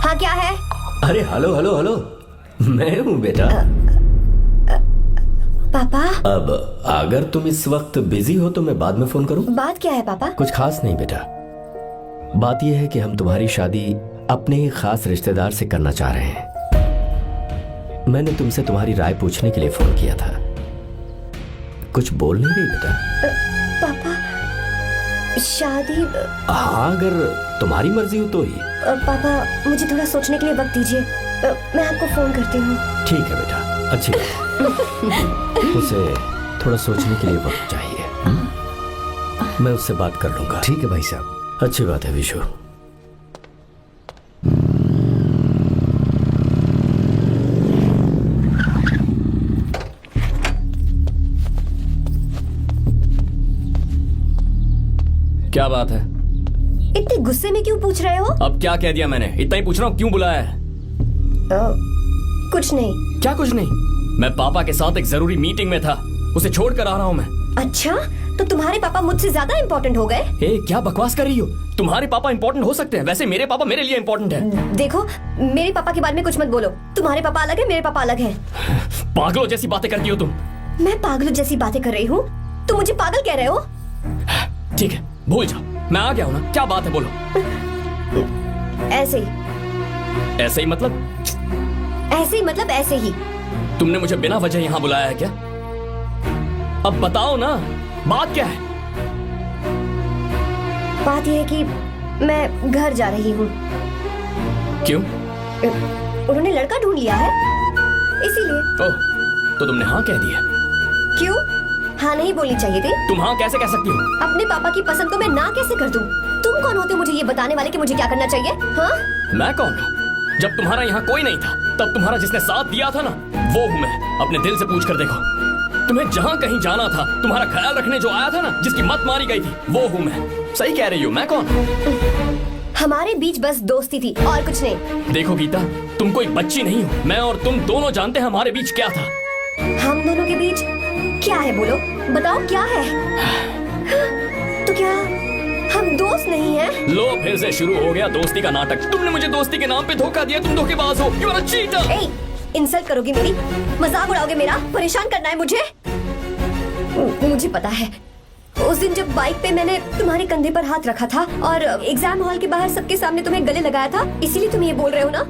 हाँ क्या है? अरे हेलो हेलो हेलो, मैं हूँ बेटा। पापा। अब अगर तुम इस वक्त बिजी हो तो मैं बाद में फोन करूँ? बात क्या है पापा? कुछ खास नहीं बेटा, बात यह है कि हम तुम्हारी शादी अपने ही खास रिश्तेदार से करना चाह रहे हैं। मैंने तुमसे तुम्हारी राय पूछने के लिए फोन किया था। कुछ बोल नहीं रही बेटा? पापा शादी। हाँ अगर तुम्हारी मर्जी हो तो ही। पापा मुझे थोड़ा सोचने के लिए वक्त दीजिए, मैं आपको फोन करती हूँ। ठीक है बेटा, अच्छी बात। उसे थोड़ा सोचने के लिए वक्त चाहिए। मैं उससे बात कर लूंगा। ठीक है भाई साहब। अच्छी बात है विशु। क्या बात है? इतने गुस्से में क्यों पूछ रहे हो? अब क्या कह दिया मैंने? इतना ही पूछ रहा हूँ, क्यों बुलाया है? कुछ नहीं। क्या कुछ नहीं? मैं पापा के साथ एक जरूरी मीटिंग में था, उसे छोड़ कर आ रहा हूँ मैं। अच्छा, तो तुम्हारे पापा मुझसे ज्यादा इम्पोर्टेंट हो गए? क्या बकवास कर रही हो? तुम्हारे पापा इम्पोर्टेंट हो सकते हैं, वैसे मेरे पापा मेरे लिए इम्पोर्टेंट है। देखो, मेरे पापा के बारे में कुछ मत बोलो। तुम्हारे पापा अलग है, मेरे पापा अलग है। पागलों जैसी बातें करती हो तुम। मैं पागलों जैसी बातें कर रही हूँ? तुम मुझे पागल कह रहे हो? ठीक है, भूल जाओ, मैं आ गया हूँ ना। क्या बात है, बोलो। ऐसे ही। ऐसे ही मतलब? ऐसे ही मतलब ऐसे ही। तुमने मुझे बिना वजह यहाँ बुलाया है क्या? अब बताओ ना, बात क्या है? बात यह है कि मैं घर जा रही हूँ। क्यों? उन्होंने लड़का ढूंढ लिया है, इसीलिए। ओह, तो तुमने हाँ कह दिया? क्यों? हाँ नहीं बोलनी चाहिए थी? तुम हाँ कैसे कह सकती हो? अपने पापा की पसंद को मैं ना कैसे कर दूं? तुम कौन होते हो मुझे ये बताने वाले कि मुझे क्या करना चाहिए? हाँ? मैं कौन हूँ? जब तुम्हारा यहाँ कोई नहीं था, तब तुम्हारा जिसने साथ दिया था ना, वो हूँ मैं। अपने दिल से पूछ कर देखो। तुम्हें जहाँ कहीं जाना था, तुम्हारा ख्याल रखने जो आया था ना, जिसकी मत मारी गई थी, वो हूँ मैं। सही कह रही हो, मैं कौन? हमारे बीच बस दोस्ती थी और कुछ नहीं। देखो गीता, तुम कोई बच्ची नहीं हो। मैं और तुम दोनों जानते हैं हमारे बीच क्या था। हम दोनों के बीच क्या है? बोलो, बताओ क्या है? तो क्या हम दोस्त नहीं हैं? लो, फिर से शुरू हो गया दोस्ती का नाटक। तुमने मुझे दोस्ती के नाम पे धोखा दिया। तुम धोखेबाज हो। You are a cheater. ए, इंसल्ट करोगे मेरी? मजाक उड़ाओगे मेरा? परेशान करना है मुझे? मुझे पता है, उस दिन जब बाइक पे मैंने तुम्हारे कंधे पर हाथ रखा था और एग्जाम हॉल के बाहर सबके सामने तुम्हें गले लगाया था, इसीलिए तुम ये बोल रहे हो ना?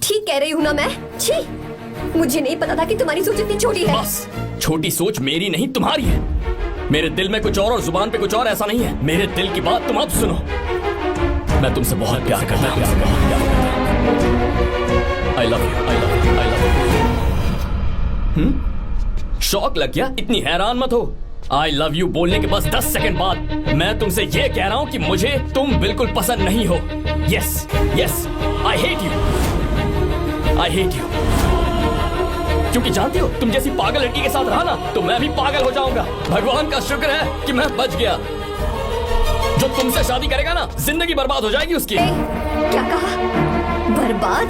ठीक कह रही हूँ ना मैं? छी, मुझे नहीं पता था कि तुम्हारी सोच इतनी छोटी है। बस, छोटी सोच मेरी नहीं तुम्हारी है। मेरे दिल में कुछ और जुबान पे कुछ और, ऐसा नहीं है। मेरे दिल की बात तुम अब सुनो। मैं तुमसे बहुत प्यार करता हूँ। I love you, I love you, I love you। शौक लग गया? इतनी हैरान मत हो। I love you बोलने के बस 10 सेकंड बाद मैं तुमसे ये कह रहा हूँ कि मुझे तुम बिल्कुल पसंद नहीं हो। Yes, yes, I hate you, I hate you। क्योंकि जानती हो, तुम जैसी पागल लड़की के साथ रहा ना, तो मैं भी पागल हो जाऊंगा। भगवान का शुक्र है कि मैं बच गया। जो तुमसे शादी करेगा ना, जिंदगी बर्बाद हो जाएगी उसकी। क्या कहा? बर्बाद?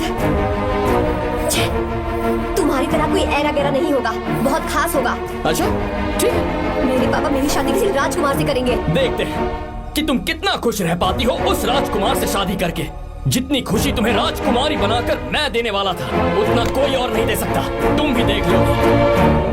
तुम्हारी तरह कोई ऐरा गैरा नहीं होगा, बहुत खास होगा। अच्छा, ठीक है। मेरे पापा मेरी शादी किसी राजकुमार से करेंगे। देखते हैं कि तुम कितना खुश रह पाती हो उस राजकुमार से शादी करके। जितनी खुशी तुम्हें राजकुमारी बनाकर मैं देने वाला था, उतना कोई और नहीं दे सकता। तुम भी देख लो।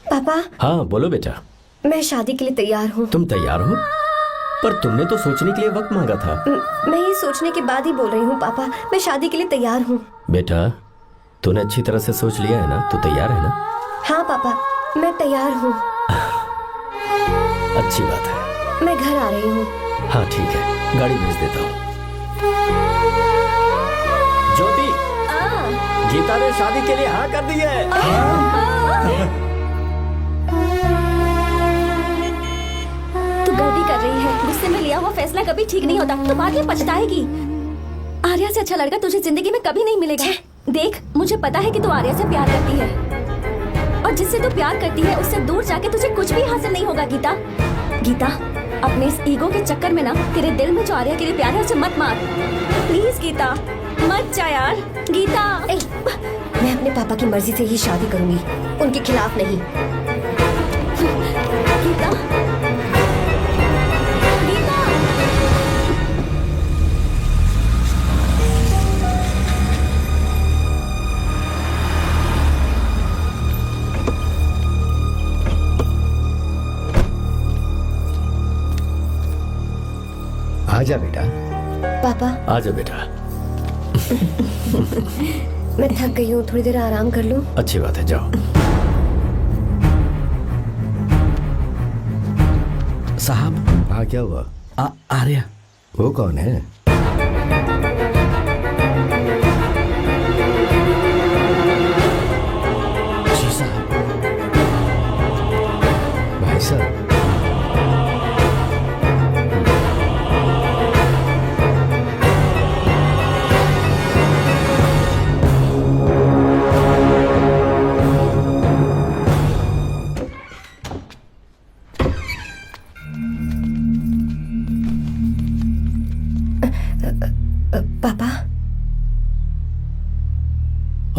पापा, हाँ बोलो बेटा। मैं शादी के लिए तैयार हूँ। तुम तैयार हो? पर तुमने तो सोचने के लिए वक्त मांगा था। मैं ये सोचने के बाद ही बोल रही हूँ पापा, मैं शादी के लिए तैयार हूँ। बेटा, तूने अच्छी तरह से सोच लिया है ना? तू तैयार है ना? हाँ पापा, मैं तैयार हूँ। अच्छी बात है। मैं घर आ रही हूँ। हाँ ठीक है, गाड़ी भेज देता हूँ। ज्योति, गीता ने शादी के लिए हाँ कर दी है। तू गलती कर रही है। गुस्से में लिया हुआ फैसला कभी ठीक नहीं होता, तो बाद में पछताएगी। आर्या से अच्छा लड़का तुझे जिंदगी में कभी नहीं मिलेगा। देख, मुझे पता है कि तू आर्या से प्यार करती है, और जिससे तू प्यार करती है उससे दूर जाके तुझे कुछ भी हासिल नहीं होगा। गीता, गीता, अपने इस ईगो के चक्कर में ना तेरे दिल में जो आर्या के लिए प्यार है उसे मत मार। प्लीज गीता, मत जा यार। गीता, मैं अपने पापा की मर्जी से ही शादी करूंगी, उनके खिलाफ नहीं। गीता, आजा बेटा। पापा, आजा बेटा। मैं थक गई हूँ, थोड़ी देर आराम कर लूँ। अच्छी बात है, जाओ। साहब, हाँ क्या हुआ? आर्या। वो कौन है?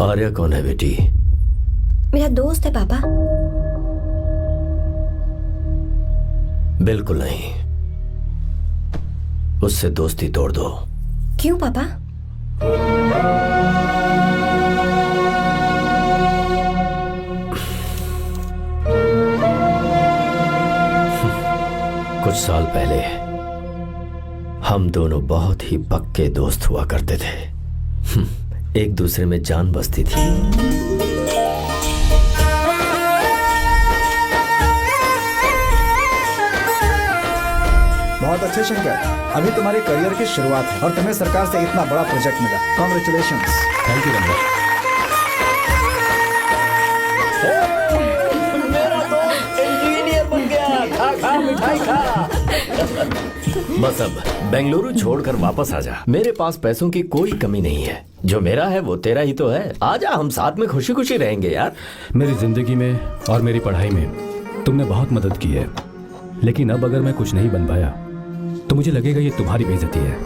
आर्या कौन है बेटी? मेरा दोस्त है पापा। बिल्कुल नहीं, उससे दोस्ती तोड़ दो। क्यों पापा? कुछ साल पहले हम दोनों बहुत ही पक्के दोस्त हुआ करते थे। एक दूसरे में जान बसती थी। बहुत अच्छे शंकर, अभी तुम्हारे करियर की शुरुआत है और तुम्हें सरकार से इतना बड़ा प्रोजेक्ट मिला। कॉन्ग्रेचुलेशंस। थैंक यू रंगा। मेरा दोस्त इंजीनियर बन गया। खा खा मिठाई खा। बस अब बेंगलुरु छोड़कर वापस आ जा। मेरे पास पैसों की कोई कमी नहीं है। जो मेरा है वो तेरा ही तो है। आजा, हम साथ में खुशी खुशी रहेंगे यार। मेरी जिंदगी में और मेरी पढ़ाई में तुमने बहुत मदद की है, लेकिन अब अगर मैं कुछ नहीं बन पाया तो मुझे लगेगा ये तुम्हारी बेइज्जती है।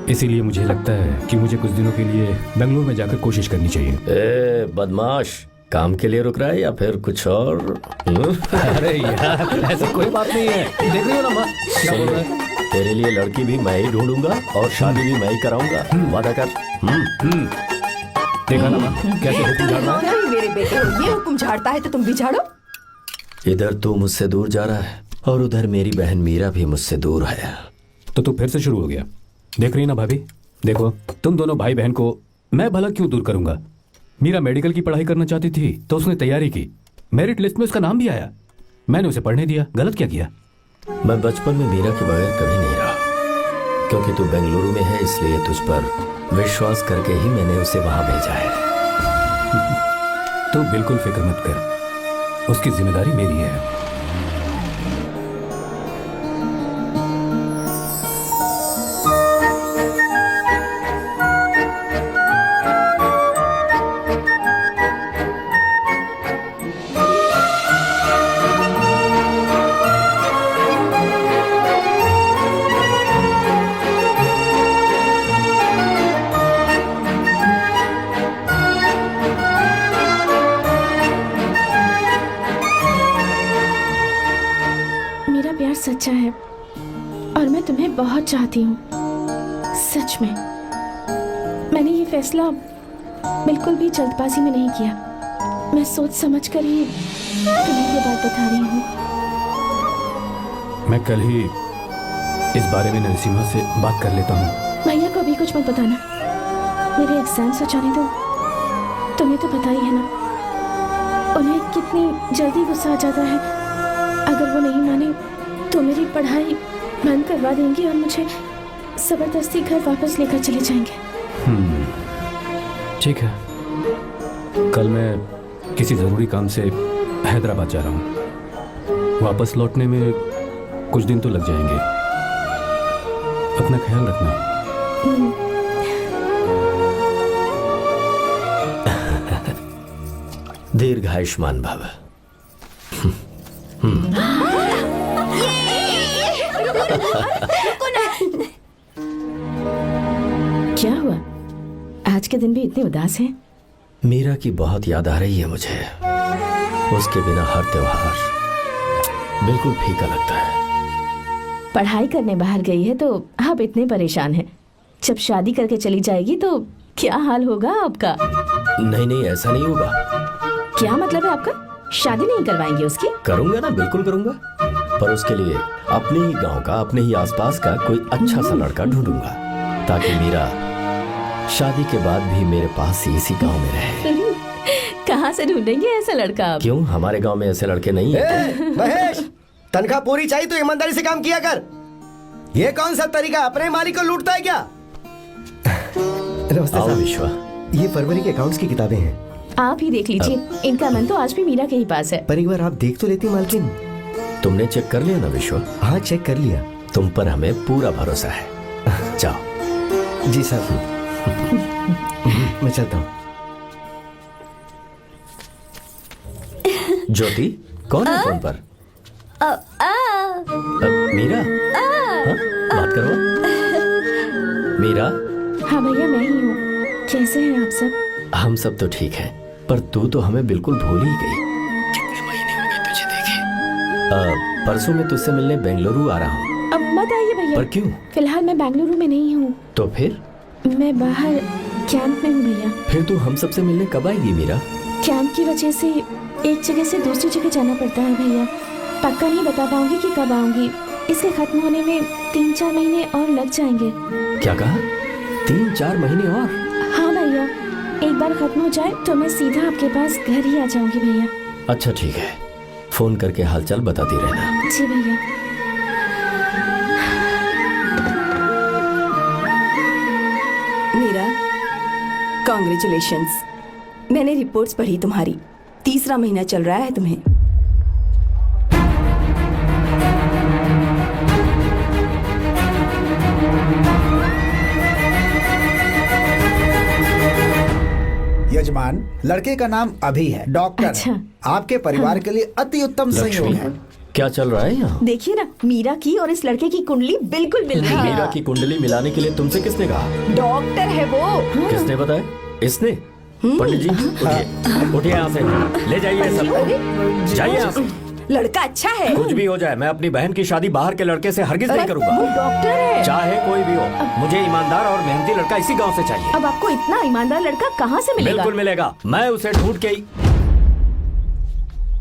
इसीलिए मुझे लगता है कि मुझे कुछ दिनों के लिए बेंगलुरु में जाकर कोशिश करनी चाहिए। ए बदमाश, काम के लिए रुक रहा है या फिर कुछ और? अरे यार, ऐसा कोई बात नहीं है। देख रही हो ना माँ, क्या बोल रहा है? तेरे लिए लड़की भी मैं ही ढूंढूंगा और शादी भी मैं ही कराऊंगा। वादा कर। देखा ना माँ, कैसे हुक्म झाड़ रहा है? क्या ही मेरे बेटे हो, ये हुक्म झाड़ता है तो तुम भी झाड़ो। इधर तू मुझसे दूर जा रहा है और उधर मेरी बहन मीरा भी मुझसे दूर है। तो तू फिर से शुरू हो गया। देख रही ना भाभी, देखो तुम दोनों भाई बहन को मैं भला क्यों दूर करूंगा। मीरा मेडिकल की पढ़ाई करना चाहती थी तो उसने तैयारी की, मेरिट लिस्ट में उसका नाम भी आया, मैंने उसे पढ़ने दिया। गलत क्या किया? मैं बचपन में मीरा के बगैर कभी नहीं रहा, क्योंकि तू बेंगलुरु में है इसलिए तुझ पर विश्वास करके ही मैंने उसे वहां भेजा है। तू बिल्कुल फिक्र मत कर, उसकी जिम्मेदारी मेरी है। सच्चा है और मैं तुम्हें बहुत चाहती हूँ, सच में। मैंने ये फैसला बिल्कुल भी जल्दबाजी में नहीं किया। मैं सोच समझ कर ही तुम्हें ये बात बता रही हूँ। मैं कल ही इस बारे में नरसिम्हा से बात कर लेता हूँ। भैया को अभी कुछ मत बताना, मेरे एग्जाम्स हो जाने दो। तुम्हें तो पता ही है ना उन्हें कितनी जल्दी गुस्सा आ जाता है। अगर वो नहीं माने तो मेरी पढ़ाई बंद करवा देंगे और मुझे जबरदस्ती घर वापस लेकर चले जाएंगे। ठीक है, कल मैं किसी जरूरी काम से हैदराबाद जा रहा हूँ। वापस लौटने में कुछ दिन तो लग जाएंगे। अपना ख्याल रखना। दीर्घायुष्मान भव। क्या हुआ, आज के दिन भी इतने उदास हैं? मीरा की बहुत याद आ रही है मुझे। उसके बिना हर त्योहार बिल्कुल फीका लगता है। पढ़ाई करने बाहर गई है तो आप इतने परेशान हैं। जब शादी करके चली जाएगी तो क्या हाल होगा आपका? नहीं नहीं, ऐसा नहीं होगा। क्या मतलब है आपका? शादी नहीं करवाएंगे उसकी? करूंगा ना, बिल्कुल करूंगा, पर उसके लिए अपने ही गांव का, अपने ही आसपास का कोई अच्छा सा लड़का ढूंढूंगा ताकि मीरा शादी के बाद भी मेरे पास ही इसी गांव में रहे। कहाँ से ढूंढेंगे ऐसा लड़का आप? क्यों, हमारे गांव में ऐसे लड़के नहीं हैं? महेश, तनख्वाह पूरी चाहिए तो ईमानदारी से काम किया कर। ये कौन सा तरीका, अपने मालिक को लूटता है क्या? आओ विश्वा, ये फरवरी के अकाउंट्स की किताबें हैं। आप ही देख लीजिए, इनका मन तो आज भी मीरा के ही पास है। पर एक बार आप देख तो लेती मालकिन। तुमने चेक कर लिया ना विश्वा? हाँ, चेक कर लिया। तुम पर हमें पूरा भरोसा है। जाओ। जी सर। मैं चलता हूँ। ज्योति, कौन है फोन पर? मीरा? हाँ, बात करो। मीरा? हाँ भैया, मैं ही हूँ। कैसे हैं आप सब? हम सब तो ठीक है, पर तू तो हमें बिल्कुल भूल ही गई। कितने महीने हो गए तुझे देखे। परसों मैं तुझसे मिलने बेंगलुरु आ रहा हूँ। अब मत आइए भैया। पर क्यों? फिलहाल मैं बेंगलुरु में नहीं हूँ। तो फिर? मैं बाहर कैंप में हूँ भैया। फिर तू हम सबसे मिलने कब आएगी मीरा? कैंप की वजह से एक जगह से दूसरी जगह जाना पड़ता है भैया। पक्का नहीं बता पाऊंगी कि कब आऊंगी। इसके खत्म होने में 3-4 महीने और लग जाएंगे। क्या कहा? 3-4 महीने और? हाँ भैया, एक बार खत्म हो जाए तो मैं सीधा आपके पास घर ही आ जाऊंगी भैया। अच्छा ठीक है, फोन करके हालचाल बताती रहना। जी भैया। मीरा, कॉन्ग्रेचुलेशंस। मैंने रिपोर्ट्स पढ़ी तुम्हारी। 3रा महीना चल रहा है तुम्हें। यजमान, लड़के का नाम अभी है, डॉक्टर। अच्छा। आपके परिवार के लिए अति उत्तम संयोग है। क्या चल रहा है यहाँ? देखिए ना, मीरा की और इस लड़के की कुंडली बिल्कुल मिल रही है। मीरा की कुंडली मिलाने के लिए तुमसे किसने कहा? डॉक्टर है वो। किसने बताया? इसने? पंडित जी उठिए, उठिए यहाँ से, ले जाइए सब, जाइए यहाँ से। लड़का अच्छा है। कुछ भी हो जाए, मैं अपनी बहन की शादी बाहर के लड़के से हरगिज नहीं वो करूंगा। डॉक्टर है। चाहे कोई भी हो, मुझे ईमानदार और मेहनती लड़का इसी गांव से चाहिए। अब आपको इतना ईमानदार लड़का कहाँ से मिलेगा? बिल्कुल मिलेगा, मैं उसे ढूंढ के ही।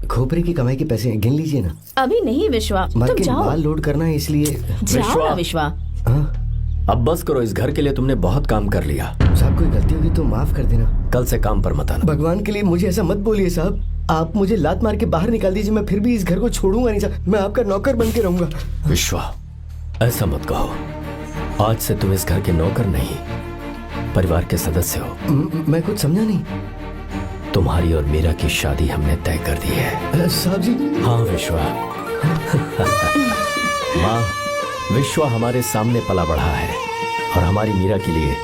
खोपरे की कमाई के पैसे गिन लीजिए ना। अभी नहीं विश्वा, तुम मत के जाओ। बाल लोड करना है इसलिए। जाओ ना विश्वा। हाँ? अब बस करो, इस घर के लिए तुमने बहुत काम कर लिया। साहब कोई गलती होगी तो माफ कर देना। कल से काम पर मत आना। भगवान के लिए मुझे ऐसा मत बोलिए साहब। आप मुझे लात मार के बाहर निकाल दीजिए, मैं फिर भी इस घर को छोड़ूंगा नहीं साहब। मैं आपका नौकर बन के रहूंगा। विश्वा, ऐसा मत कहो। आज से तुम इस घर के नौकर नहीं, परिवार के सदस्य हो। मैं कुछ समझा नहीं। तुम्हारी और मीरा की शादी हमने तय कर दी है। साहब जी। हाँ विश्वा। माँ, विश्वा हमारे सामने पला बढ़ा है और हमारी मीरा के लिए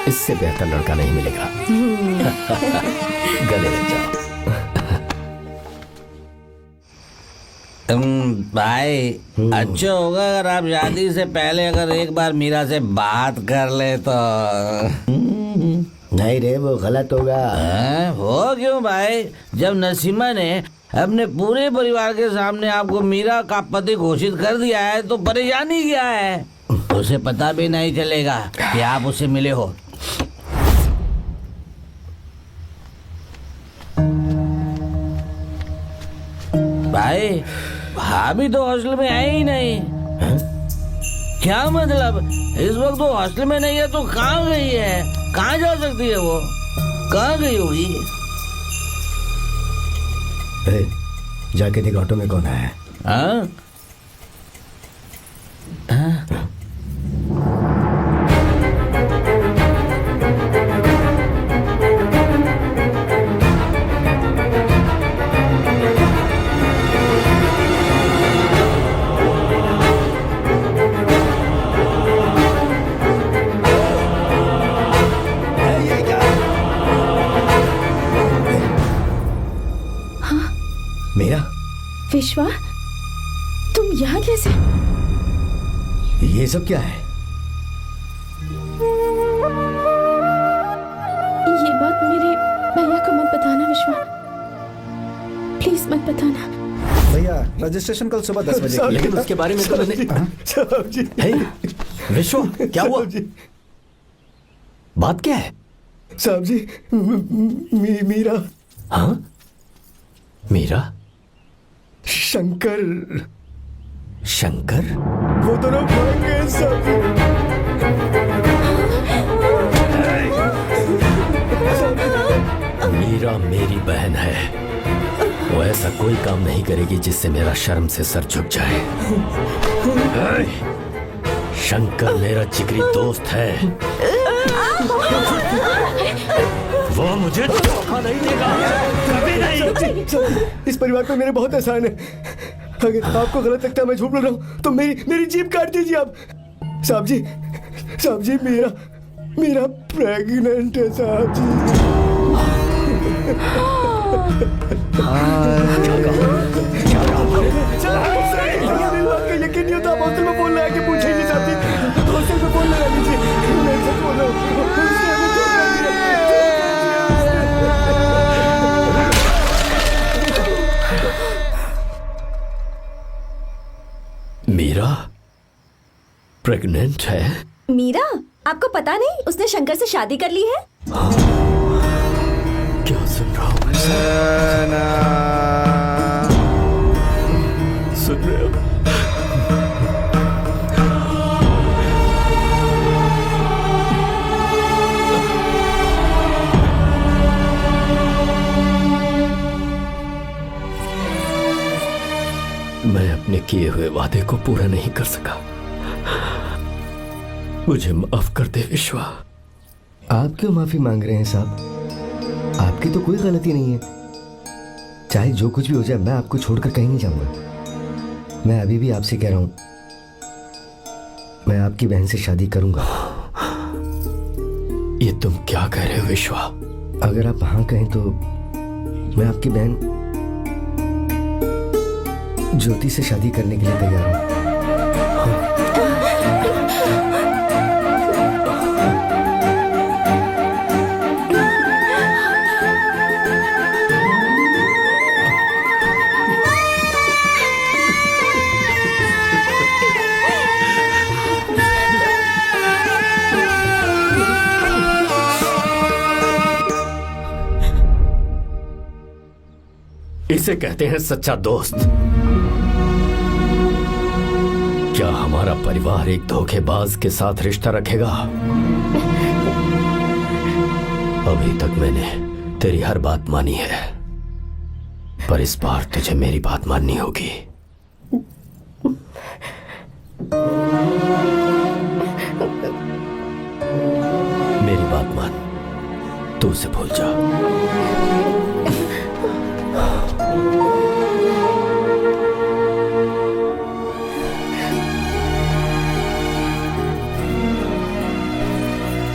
इससे बेहतर लड़का नहीं मिलेगा। गले लग जाओ। भाई, अच्छा होगा अगर आप शादी से पहले अगर एक बार मीरा से बात कर ले तो। नहीं रे, वो गलत होगा। हो क्यों भाई? जब नसीमा ने अपने पूरे परिवार के सामने आपको मीरा का पति घोषित कर दिया है तो परेशानी क्या है? उसे पता भी नहीं चलेगा कि आप उसे मिले हो। भाई, भाभी तो हॉस्टल में है ही नहीं। क्या मतलब? इस वक्त वो हॉस्टल में नहीं है तो कहाँ गई है? कहाँ जा सकती है वो? कहाँ गई होगी? जाके देख ऑटो में कौन आया है। हाँ? हाँ? मेरा? विश्वा, तुम यहाँ कैसे? ये सब क्या है? ये बात मेरे भैया को मत बताना विश्वा, प्लीज मत बताना। भैया, रजिस्ट्रेशन कल सुबह 10 बजे। लेकिन उसके बारे में तो मैंने। विश्वा, क्या हुआ? बात क्या है? साहब जी, मीरा। हाँ? मीरा? शंकर। शंकर? वो दोनों भाग गए साहब जी। मीरा मेरी बहन है, वो ऐसा कोई काम नहीं करेगी जिससे मेरा शर्म से सर झुक जाए। शंकर मेरा जिगरी दोस्त है, वो मुझे धोखा नहीं देगा, कभी नहीं। इस परिवार पे मेरे बहुत एहसान है। अगर आपको गलत लगता है मैं झूठ बोल रहा हूँ तो मेरी जीभ काट दीजिए आप। साहब जी, मेरा प्रेग्नेंट है साहब जी। मेरी बात का यकीन नहीं होता। आप हॉस्टल में फोन लगा के पूछेंगे साहब जी। हॉस्टल में फोन लगा लीजिए, मैं सच बोल रहा हूँ। प्रेग्नेंट है? मीरा, आपको पता नहीं उसने शंकर से शादी कर ली है? क्या सुन रहा हूँ मैं? सुन रहे हो? मैं अपने किए हुए वादे को पूरा नहीं कर सका। मुझे माफ कर दे विश्वा। आप क्यों माफी मांग रहे हैं साहब? आपकी तो कोई गलती नहीं है। चाहे जो कुछ भी हो जाए, मैं आपको छोड़कर कहीं नहीं जाऊंगा। मैं अभी भी आपसे कह रहा हूं, मैं आपकी बहन से शादी करूंगा। ये तुम क्या कह रहे हो विश्वा? अगर आप हाँ कहें तो मैं आपकी बहन ज्योति से शादी करने के लिए तैयार हूं। इसे कहते हैं सच्चा दोस्त। क्या हमारा परिवार एक धोखेबाज के साथ रिश्ता रखेगा? अभी तक मैंने तेरी हर बात मानी है, पर इस बार तुझे मेरी बात माननी होगी। मेरी बात मान, तू उसे भूल जा।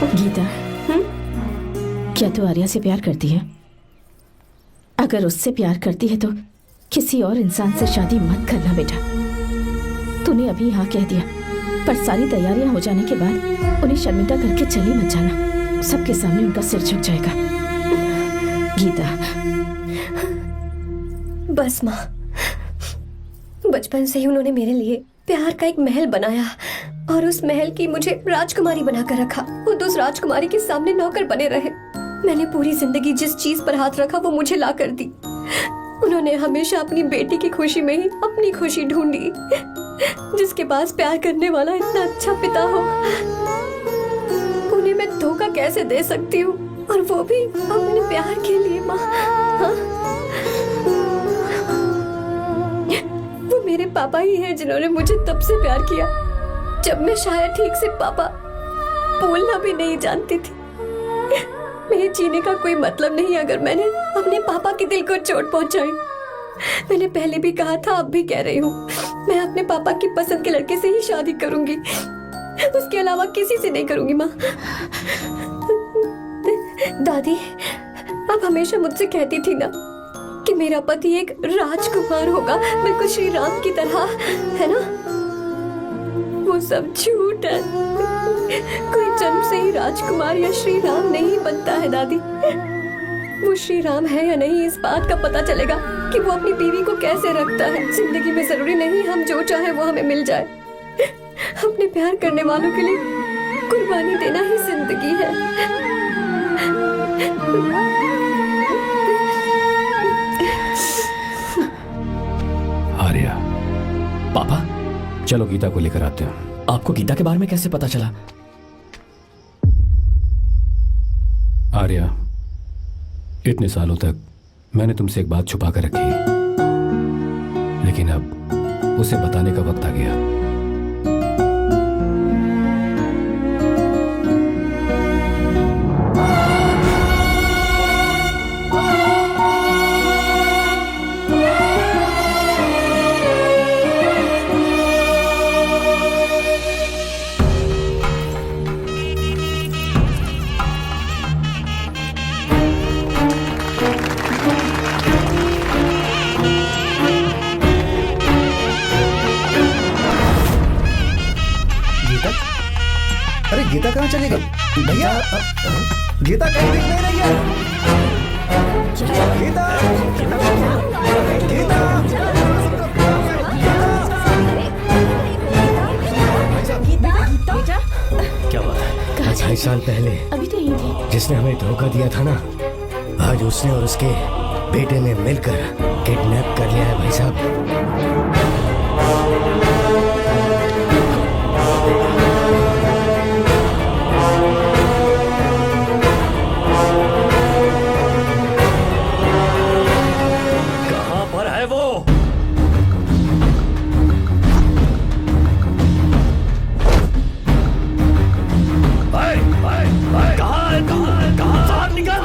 गीता, क्या तू आर्या से प्यार करती है? अगर उससे प्यार करती है तो किसी और इंसान से शादी मत करना बेटा। तूने अभी हाँ कह दिया, पर सारी तैयारियां हो जाने के बाद उन्हें शर्मिंदा करके चली मत जाना। सबके सामने उनका सिर झुक जाएगा। गीता, बस माँ, बचपन से ही उन्होंने मेरे लिए प्यार का एक महल बनाया और उस महल की मुझे राजकुमारी बनाकर रखा। वो उस राजकुमारी के सामने नौकर बने रहे। मैंने पूरी जिंदगी जिस चीज पर हाथ रखा वो मुझे ला कर दी। उन्होंने हमेशा अपनी बेटी की खुशी में ही अपनी खुशी ढूंढी। जिसके पास प्यार करने वाला इतना अच्छा पिता हो, उन्हें मैं धोखा कैसे दे सकती हूँ? और वो भी अपने प्यार के लिए माँ। हाँ? वो मेरे पापा ही हैं जिन्होंने मुझे तब से प्यार किया जब मैं शायद ठीक से पापा बोलना भी नहीं जानती थी। मेरे जीने का कोई मतलब नहीं अगर मैंने अपने पापा के दिल को चोट पहुंचाई। मैंने पहले भी कहा था, अब भी कह रही हूँ, मैं अपने पापा की पसंद के लड़के से ही शादी करूंगी, उसके अलावा किसी से नहीं करूंगी। माँ, दादी आप हमेशा मुझसे कहती थी ना कि मेरा पति एक राजकुमार होगा, बिल्कुल श्री राम की तरह, है ना? वो सब झूठ है। कोई जन्म से ही राजकुमार या श्री राम नहीं बनता है दादी। वो श्री राम है या नहीं, इस बात का पता चलेगा कि वो अपनी बीवी को कैसे रखता है। जिंदगी में जरूरी नहीं हम जो चाहे वो हमें मिल जाए। अपने प्यार करने वालों के लिए कुर्बानी देना ही जिंदगी है। आर्या, पापा, चलो गीता को लेकर आते हैं। आपको गीता के बारे में कैसे पता चला? आर्या, इतने सालों तक मैंने तुमसे एक बात छुपा कर रखी, लेकिन अब उसे बताने का वक्त आ गया। गीता कहाँ चली गई? भैया, गीता कहीं दिख नहीं रही है। गीता, गीता, कई साल पहले अभी तो यही थे। जिसने हमें धोखा दिया था ना, आज उसने और उसके बेटे ने मिलकर किडनैप कर लिया है भाई साहब। कहां पर है वो? कहां है तू? बाहर निकल!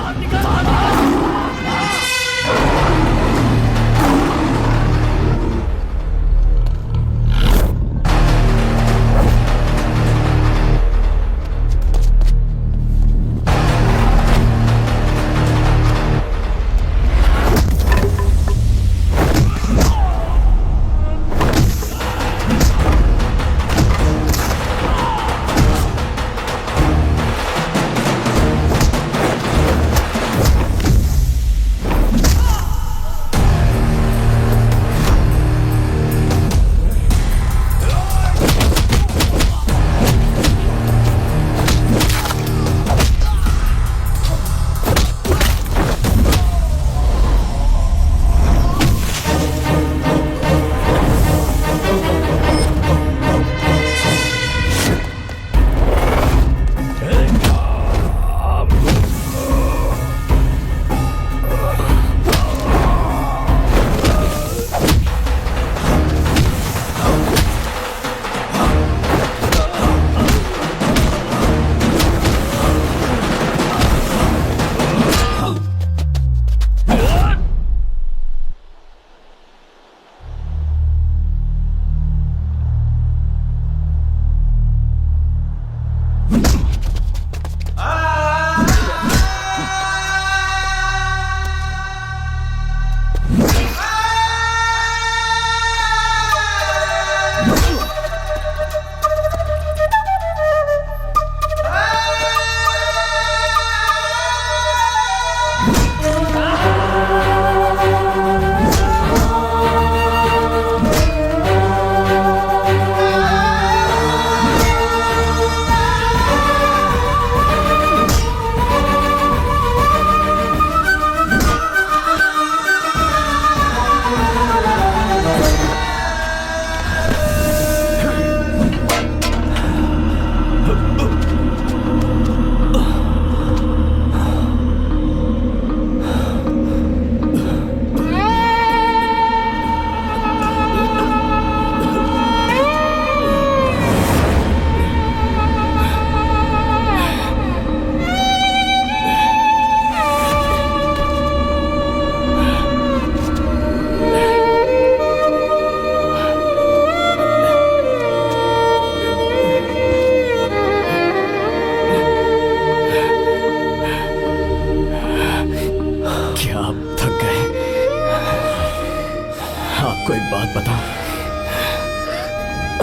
आपको एक बात बताऊं,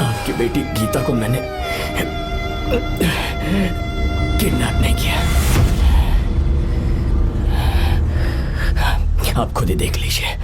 आपकी बेटी गीता को मैंने किडनैप नहीं किया। आप खुद ही देख लीजिए।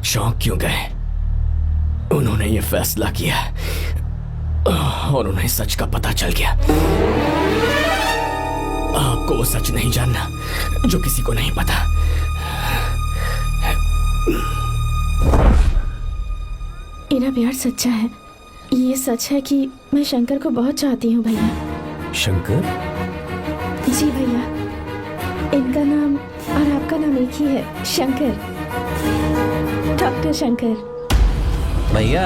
चौंक क्यों गए? उन्होंने ये फैसला किया और उन्हें सच का पता चल गया। आपको वो सच नहीं जानना जो किसी को नहीं पता। इनका प्यार सच्चा है। ये सच है कि मैं शंकर को बहुत चाहती हूँ भैया। शंकर? जी भैया, इनका नाम और आपका नाम एक ही है, शंकर, डॉक्टर शंकर। भैया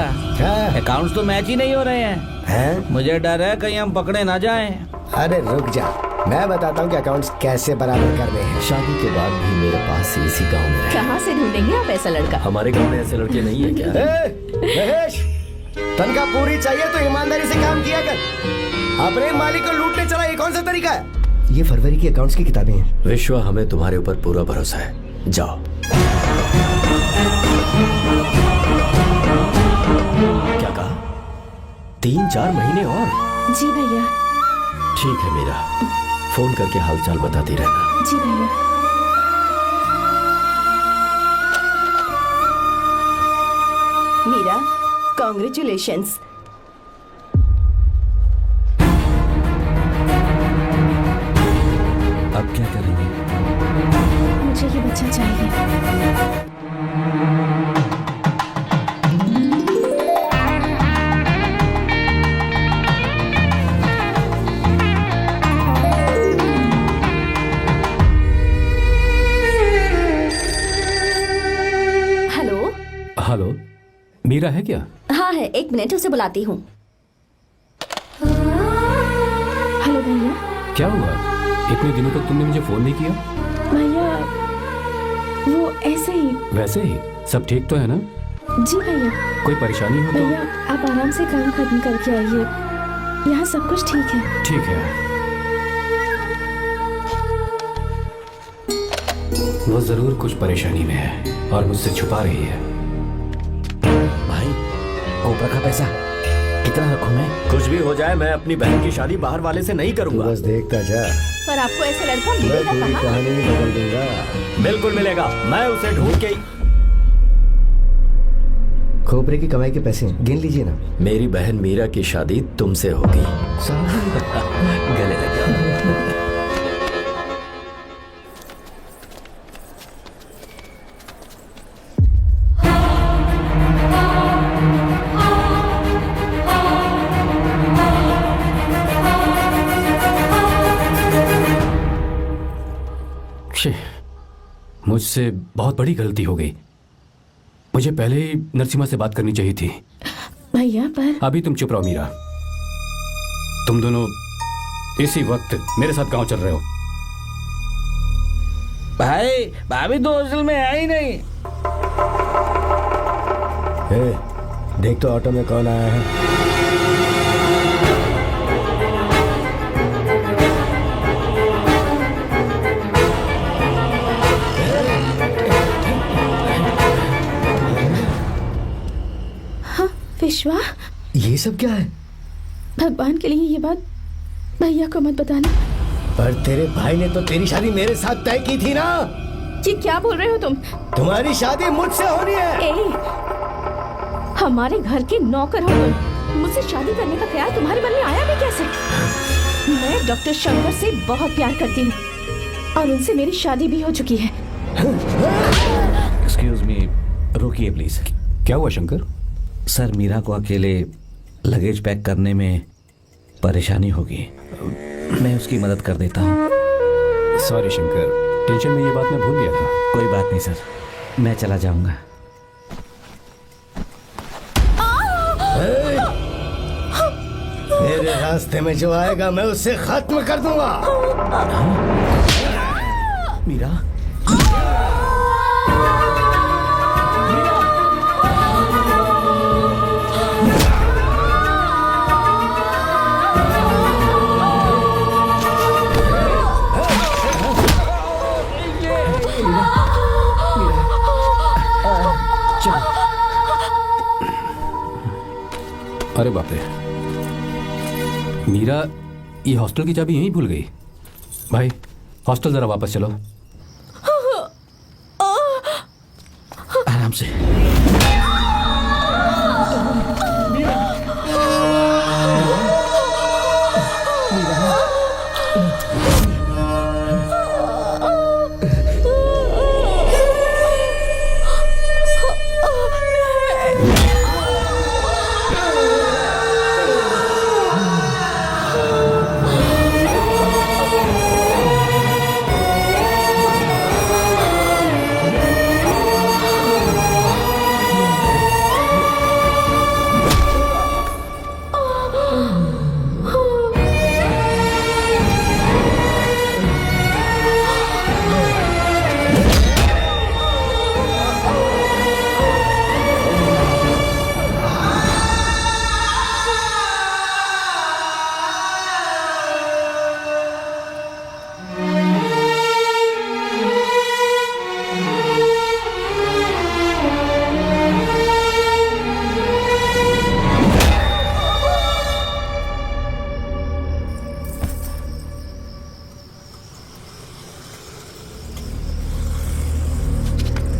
अकाउंट्स तो मैच ही नहीं हो रहे हैं। मुझे डर है कहीं हम पकड़े ना जाएं। अरे रुक जा, मैं बताता हूँ कि अकाउंट्स कैसे बराबर करने हैं। शादी के बाद भी मेरे पास इसी गांव में। कहाँ से ढूंढेंगे आप ऐसा लड़का? हमारे गांव में ऐसे लड़के नहीं है क्या? महेश, तनख्वाह पूरी चाहिए तो ईमानदारी से काम किया कर। अपने मालिक को लूटने चला, ये कौन सा तरीका है? ये फरवरी की अकाउंट्स की किताबें हैं। विश्वा, हमें तुम्हारे ऊपर पूरा भरोसा है, जाओ। क्या कहा? 3-4 महीने और? जी भैया। ठीक है मीरा, फोन करके हालचाल बताती रहना। जी भैया। मीरा, कॉन्ग्रेचुलेशंस। अब क्या करेंगे? मुझे ये बच्चा चाहिए। हेलो। हेलो, मीरा है क्या? हाँ है, 1 मिनट उसे बुलाती हूँ। हेलो भैया। क्या हुआ? इतने दिनों तक तुमने मुझे फोन नहीं किया? भैया वो ऐसे ही। वैसे ही? सब ठीक तो है ना? जी भैया। कोई परेशानी हो तो? भैया आप आराम से काम खत्म करके आइए, यहाँ सब कुछ ठीक है। ठीक है। वो जरूर कुछ परेशानी में है और मुझसे छुपा रही है। भाई, कोबरा का पैसा कितना रखूं मैं? कुछ भी हो जाए, मैं अपनी बहन की शादी बाहर वाले से नहीं तू करूंगा। बस देखता जा, पर आपको ऐसा लड़का मैं मिलेगा पूरी कहाँ? कहानी ही बदल दूंगा। बिल्कुल मिलेगा, मैं उसे ढूंढ के। खोपरे की कमाई के पैसे गिन लीजिए ना। मेरी बहन मीरा की शादी तुमसे होगी। गले लग जाओ। मुझसे बहुत बड़ी गलती हो गई। मुझे पहले ही नरसिम्हा से बात करनी चाहिए थी। भैया पर अभी तुम चुप रहो मीरा। तुम दोनों इसी वक्त मेरे साथ गांव चल रहे हो। भाई, भाभी तो हॉस्टल में है ही नहीं। देख तो ऑटो में कौन आया है। विश्वा, ये सब क्या है? भगवान के लिए ये बात भैया को मत बताना। पर तेरे भाई ने तो तेरी शादी मेरे साथ तय की थी ना। ये क्या बोल रहे हो तुम? तुम्हारी शादी मुझसे होनी है। हमारे घर के नौकर हो तुम, मुझसे शादी करने का ख्याल तुम्हारे मन में आया भी कैसे? मैं डॉक्टर शंकर से बहुत प्यार करती हूँ और उनसे मेरी शादी भी हो चुकी है। एक्सक्यूज मी, रुकिए प्लीज। क्या हुआ शंकर? सर, मीरा को अकेले लगेज पैक करने में परेशानी होगी, मैं उसकी मदद कर देता हूँ। सॉरी शंकर, टेंशन में ये बात मैं भूल गया था। कोई बात नहीं सर, मैं चला जाऊंगा। मेरे रास्ते में जो आएगा मैं उससे खत्म कर दूंगा। मीरा, अरे बाप रे, मीरा ये हॉस्टल की चाबी यहीं भूल गई। भाई, हॉस्टल जरा वापस चलो। आराम से।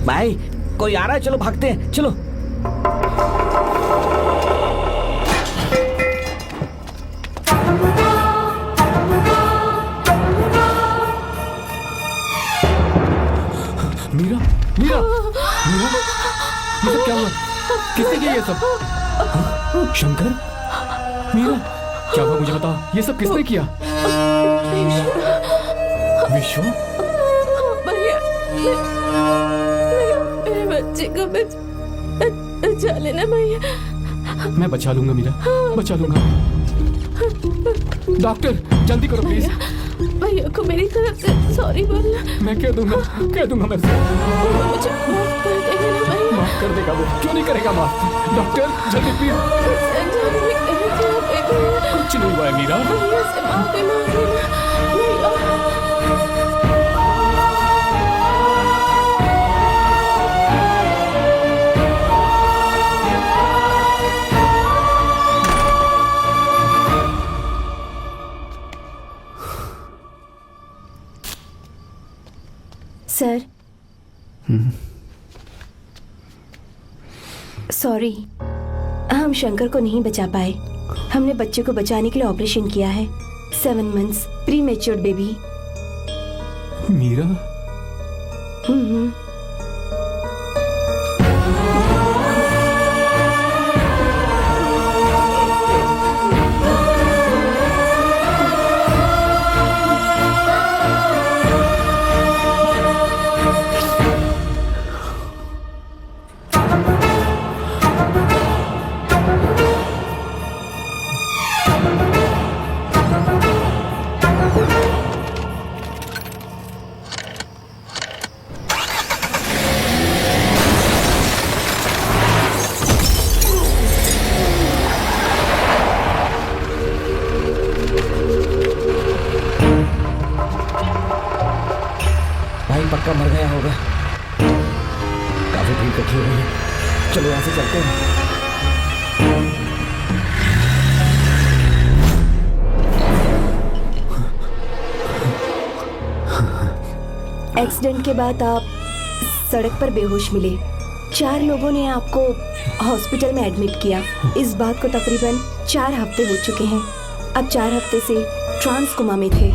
भाई कोई आ रहा है, चलो भागते हैं, चलो। मीरा, मीरा, मीरा, ये सब क्या हुआ? किसने किया ये सब? हाँ? शंकर, मीरा, क्या हुआ मुझे बता, ये सब किसने किया? विश्व, भैया, मेरे बच्चे को बचा लेना भैया। मैं बचा लूंगा मीरा, बचा लूंगा। डॉक्टर जल्दी करो प्लीज। भैया को मेरी तरफ से सॉरी बोलना। मैं कह दूंगा मैं मुझे माफ कर देगा ना भैया। माफ कर देगा वो, क्यों नहीं करेगा माफ? डॉक्टर जल्दी प्लीज। कुछ नहीं हुआ है मीरा। भैया से माफी मांग लेना भैया। सर, सॉरी, हम शंकर को नहीं बचा पाए। हमने बच्चे को बचाने के लिए ऑपरेशन किया है। 7 months pre matured baby. Meera, पक्का मर गया होगा। काफी भीड़ इकट्ठी हो गई है, चलो यहाँ से चलते हैं। एक्सीडेंट के बाद आप सड़क पर बेहोश मिले। 4 लोगों ने आपको हॉस्पिटल में एडमिट किया। इस बात को तकरीबन 4 हफ्ते हो चुके हैं। अब 4 हफ्ते से ट्रांस कोमा में थे।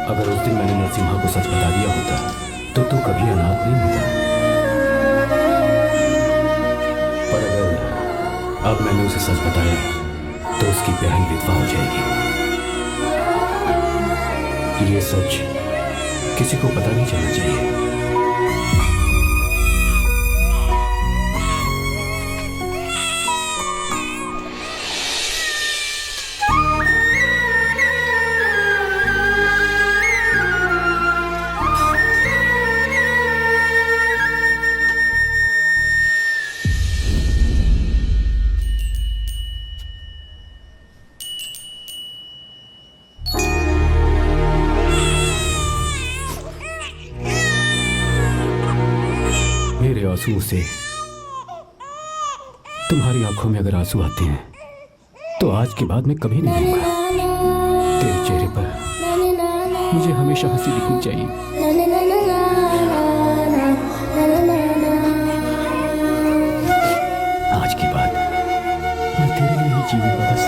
अगर उस दिन मैंने नरसिम्हा को सच बता दिया होता तो तू कभी अनाथ नहीं होता। पर अगर अब मैंने उसे सच बताया तो उसकी बहन विधवा हो जाएगी। ये सच किसी को पता नहीं चलना चाहिए। मेरे आंसुओं से तुम्हारी आंखों में अगर आंसू आते हैं तो आज के बाद मैं कभी नहीं दूंगा। तेरे चेहरे पर मुझे हमेशा हंसी दिखनी चाहिए। आज के बाद मैं तेरे लिए ही जीऊंगा बस।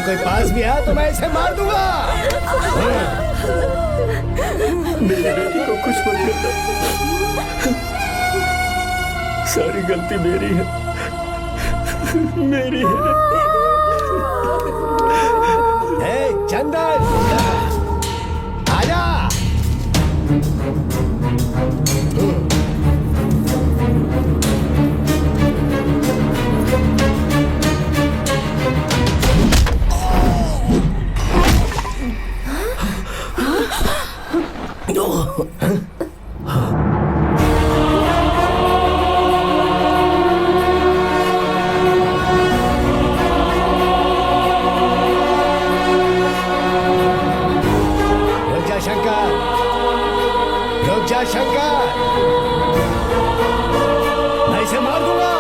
कोई पास भी आया तो मैं इसे मार दूंगा। मेरी बेटी को कुछ मत करना, सारी गलती मेरी है, मेरी है। चंदन आजा। रुक जा शंकर, मैं इसे मार दूंगा।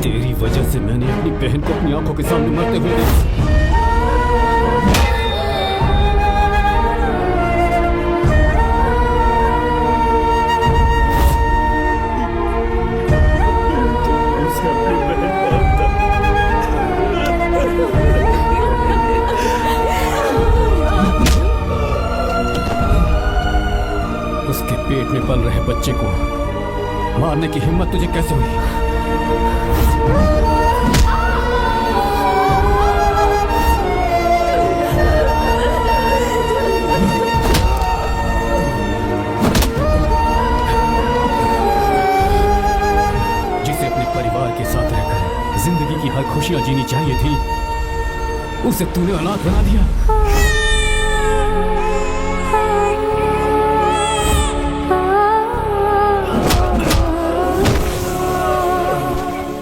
तेरी वजह से मैंने अपनी बहन को अपनी आंखों के सामने मरते हुए देखा। उसके पेट में पल रहे बच्चे को मारने की हिम्मत तुझे कैसे हुई? जिसे अपने परिवार के साथ रहकर जिंदगी की हर खुशियां जीनी चाहिए थी, उसे तूने अनाथ बना दिया।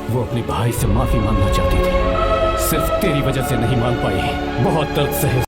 वो अपने भाई से माफी मांगना चाहती थी, सिर्फ तेरी वजह से नहीं मान पाई। बहुत दर्द सहे